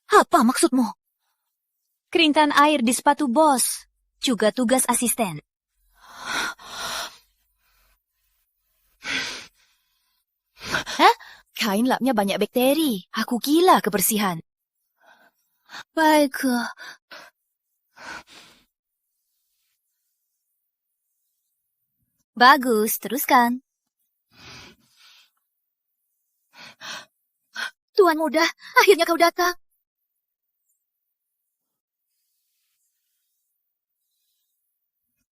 [SPEAKER 1] Apa maksudmu? Keringkan air di sepatu bos. Juga tugas asisten. Hah? Kain lapnya banyak bakteri. Aku gila kebersihan. Baik. Bagus, teruskan. Tuan muda, akhirnya kau datang.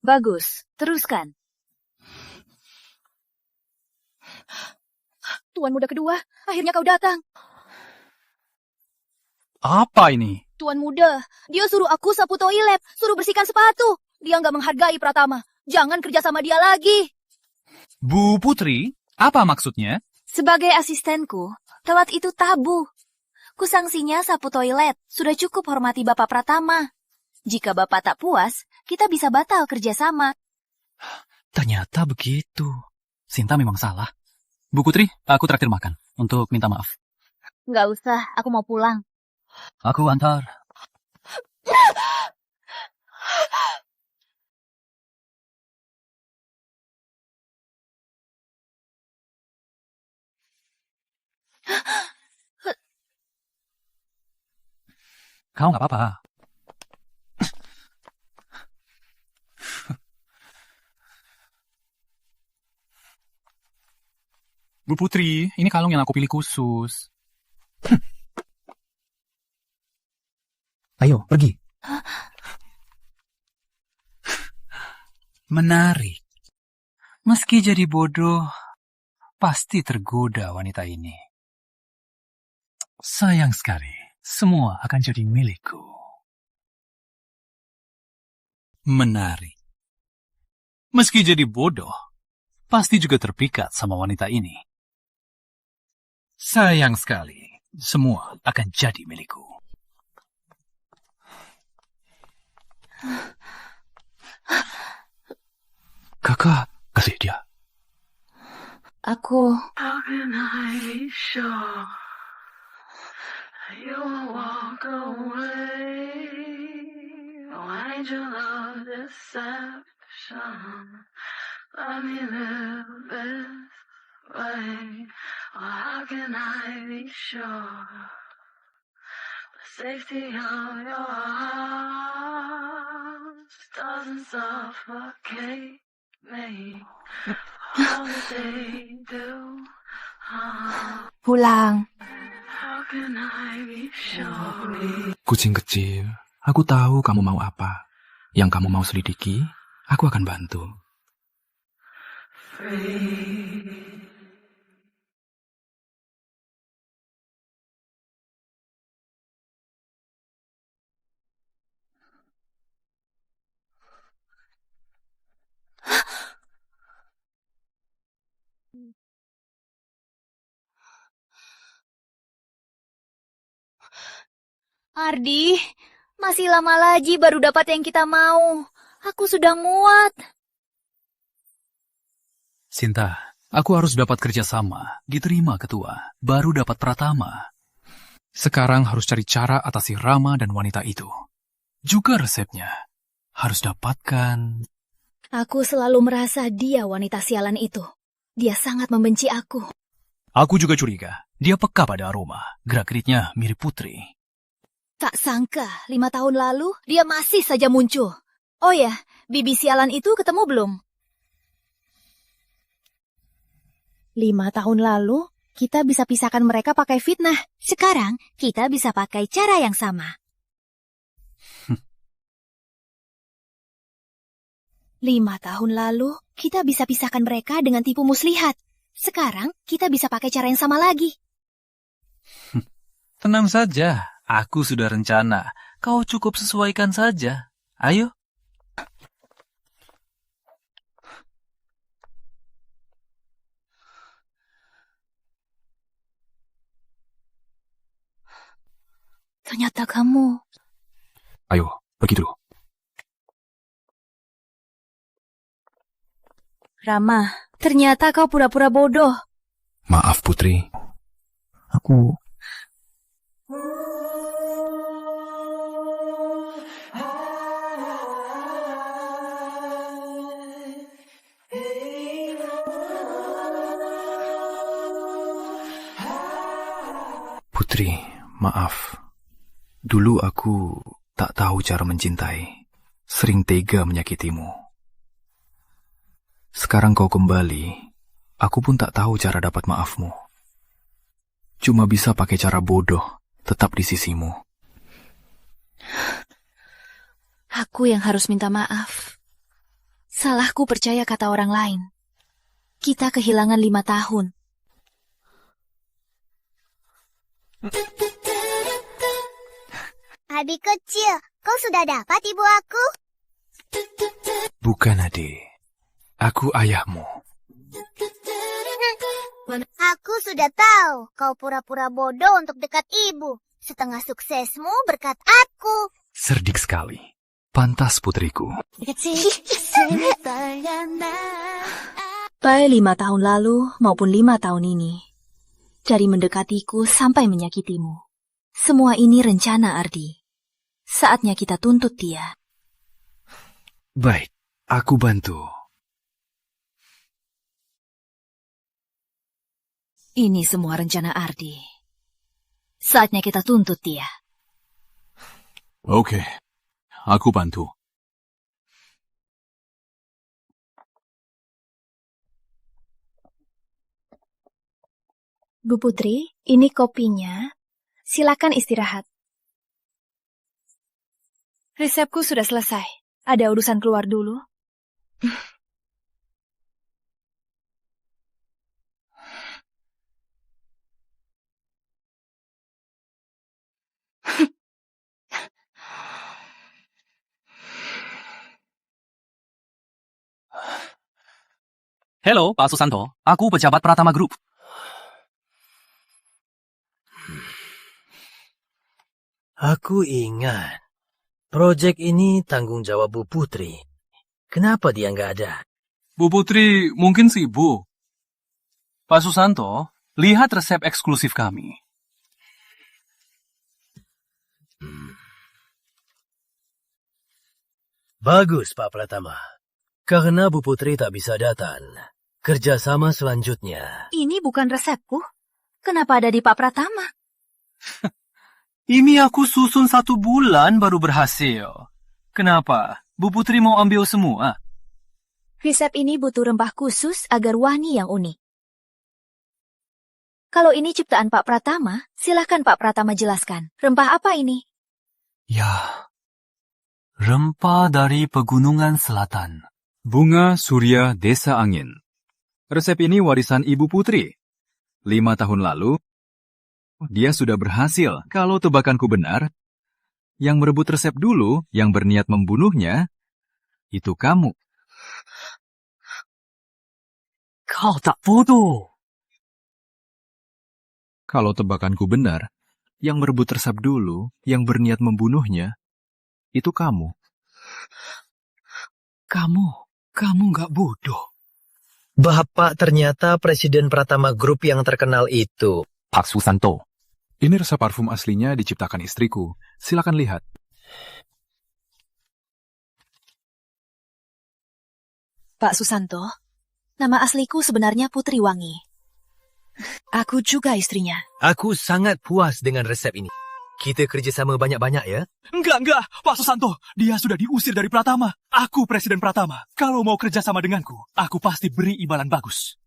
[SPEAKER 1] Bagus, teruskan. Tuan muda kedua, akhirnya kau datang.
[SPEAKER 6] Apa ini?
[SPEAKER 1] Tuan muda, dia suruh aku sapu toilet, suruh bersihkan sepatu. Dia nggak menghargai Pratama. Jangan kerja sama dia lagi.
[SPEAKER 6] Bu Putri, apa maksudnya?
[SPEAKER 1] Sebagai asistenku, telat itu tabu. Kusangsinya sapu toilet, sudah cukup hormati Bapak Pratama. Jika Bapak tak puas, kita bisa batal kerjasama.
[SPEAKER 6] Ternyata begitu. Sinta memang salah. Bu Putri, aku traktir makan untuk minta maaf.
[SPEAKER 1] Nggak usah, aku mau pulang.
[SPEAKER 6] Aku antar. Kau nggak apa-apa.
[SPEAKER 3] Bu Putri, ini kalung yang aku pilih khusus.
[SPEAKER 8] Ayo, pergi.
[SPEAKER 3] Menarik. Meski jadi bodoh, pasti tergoda wanita ini. Sayang sekali, semua akan jadi milikku. Menarik. Meski jadi bodoh, pasti juga terpikat sama wanita ini. Sayang sekali, semua akan jadi milikku.
[SPEAKER 5] Kakak, kasih dia.
[SPEAKER 15] Aku...
[SPEAKER 16] How can I be sure you'll walk away? Why'd you love deception? Let me live this way. How can I be sure the safety of your arms doesn't suffocate me? All that they do.
[SPEAKER 1] Pulang.
[SPEAKER 16] How can I be sure?
[SPEAKER 5] Kucing kecil, aku tahu kamu mau apa. Yang kamu mau selidiki, aku akan bantu.
[SPEAKER 16] Free.
[SPEAKER 1] Ardi, masih lama lagi baru dapat yang kita mau. Aku sudah muat.
[SPEAKER 3] Sinta, aku harus dapat kerjasama, diterima ketua, baru dapat pratama. Sekarang harus cari cara atasi Rama dan wanita itu. Juga resepnya. Harus dapatkan...
[SPEAKER 1] Aku selalu merasa dia wanita sialan itu. Dia sangat membenci aku.
[SPEAKER 3] Aku juga curiga, dia peka pada aroma. Gerak-geriknya mirip Putri.
[SPEAKER 1] Tak sangka, 5 tahun lalu dia masih saja muncul. Oh ya, bibi sialan itu ketemu belum? 5 tahun lalu, kita bisa pisahkan mereka pakai fitnah. Sekarang, kita bisa pakai cara yang sama. 5 tahun lalu, kita bisa pisahkan mereka dengan tipu muslihat. Sekarang, kita bisa pakai cara yang sama lagi.
[SPEAKER 3] Tenang saja. Aku sudah rencana. Kau cukup sesuaikan saja. Ayo.
[SPEAKER 1] Ternyata kamu...
[SPEAKER 5] Ayo, pergi dulu.
[SPEAKER 1] Rama, ternyata kau pura-pura bodoh.
[SPEAKER 5] Maaf, Putri. Aku... Putri, maaf. Dulu aku tak tahu cara mencintai. Sering tega menyakitimu. Sekarang kau kembali, aku pun tak tahu cara dapat maafmu. Cuma bisa pakai cara bodoh, tetap di sisimu.
[SPEAKER 1] Aku yang harus minta maaf. Salahku percaya kata orang lain. Kita kehilangan 5 tahun.
[SPEAKER 21] Adik kecil, kau sudah dapat ibu aku?
[SPEAKER 5] Bukan, adik. Aku ayahmu.
[SPEAKER 21] Aku sudah tahu kau pura-pura bodoh untuk dekat ibu. Setengah suksesmu berkat aku.
[SPEAKER 5] Cerdik sekali. Pantas putriku.
[SPEAKER 1] Baik 5 tahun lalu maupun 5 tahun ini. Dari mendekatiku sampai menyakitimu. Semua ini rencana Ardi. Saatnya kita tuntut dia.
[SPEAKER 5] Baik, aku bantu.
[SPEAKER 1] Ini semua rencana Ardi. Saatnya kita tuntut dia.
[SPEAKER 3] Oke, aku bantu.
[SPEAKER 1] Bu Putri, ini kopinya. Silakan istirahat. Resepku sudah selesai. Ada urusan keluar dulu.
[SPEAKER 6] Halo, Pak Susanto. Aku pejabat Pratama Group.
[SPEAKER 7] Aku ingat. Proyek ini tanggung jawab Bu Putri. Kenapa dia nggak ada?
[SPEAKER 3] Bu Putri mungkin sibuk. Pak Susanto, lihat resep eksklusif kami.
[SPEAKER 7] Bagus, Pak Pratama. Karena Bu Putri tak bisa datang, kerjasama selanjutnya.
[SPEAKER 2] Ini bukan resepku. Kenapa ada di Pak Pratama?
[SPEAKER 3] Ini aku susun 1 bulan baru berhasil. Kenapa? Bu Putri mau ambil semua?
[SPEAKER 1] Resep ini butuh rempah khusus agar wangi yang unik. Kalau ini ciptaan Pak Pratama, silakan Pak Pratama jelaskan. Rempah apa ini?
[SPEAKER 3] Ya, rempah dari Pegunungan Selatan. Bunga Surya Desa Angin. Resep ini warisan Ibu Putri. 5 tahun lalu, dia sudah berhasil. Kalau tebakanku benar, yang merebut resep dulu, yang berniat membunuhnya, itu kamu.
[SPEAKER 6] Kau tak bodoh.
[SPEAKER 3] Kalau tebakanku benar, yang merebut resep dulu, yang berniat membunuhnya, itu kamu. Kamu nggak bodoh.
[SPEAKER 7] Bapak ternyata Presiden Pratama Group yang terkenal itu.
[SPEAKER 3] Pak Susanto. Ini resep parfum aslinya diciptakan istriku. Silakan lihat.
[SPEAKER 1] Pak Susanto, nama asliku sebenarnya Putri Wangi. Aku juga istrinya.
[SPEAKER 7] Aku sangat puas dengan resep ini. Kita kerjasama banyak-banyak ya?
[SPEAKER 3] Enggak, Pak Susanto. Dia sudah diusir dari Pratama. Aku Presiden Pratama. Kalau mau kerjasama denganku, aku pasti beri imbalan bagus.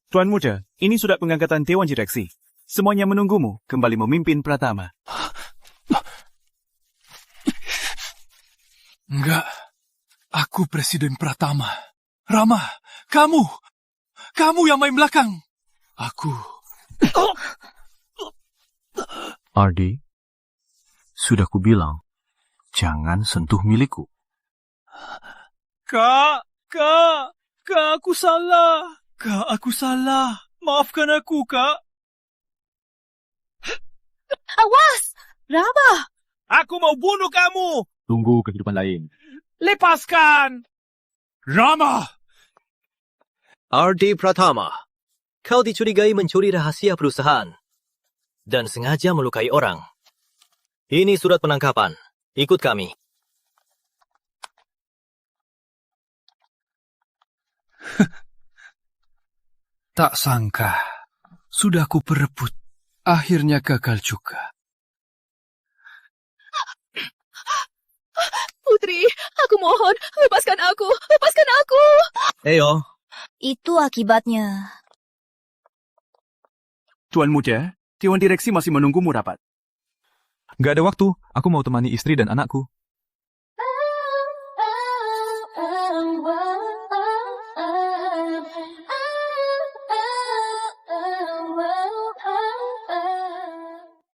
[SPEAKER 10] Tuan Muda, ini surat pengangkatan Dewan Direksi. Semuanya menunggumu kembali memimpin Pratama.
[SPEAKER 3] Enggak, aku Presiden Pratama. Rama, kamu yang main belakang. Aku. Ardi, sudah kubilang, jangan sentuh milikku.
[SPEAKER 12] Kak, aku salah. Kak, aku salah. Maafkan aku, Kak.
[SPEAKER 11] Awas! Rama!
[SPEAKER 12] Aku mau bunuh kamu.
[SPEAKER 3] Tunggu kehidupan lain.
[SPEAKER 12] Lepaskan!
[SPEAKER 3] Rama!
[SPEAKER 7] R.D. Pratama, kau dicurigai mencuri rahasia perusahaan dan sengaja melukai orang. Ini surat penangkapan. Ikut kami.
[SPEAKER 3] Tak sangka, sudah kuperebut. Akhirnya gagal juga.
[SPEAKER 11] Putri, aku mohon, lepaskan aku.
[SPEAKER 7] Eyo.
[SPEAKER 1] Itu akibatnya.
[SPEAKER 10] Tuan Muda, Dewan Direksi masih menunggumu rapat.
[SPEAKER 3] Gak ada waktu, aku mau temani istri dan anakku.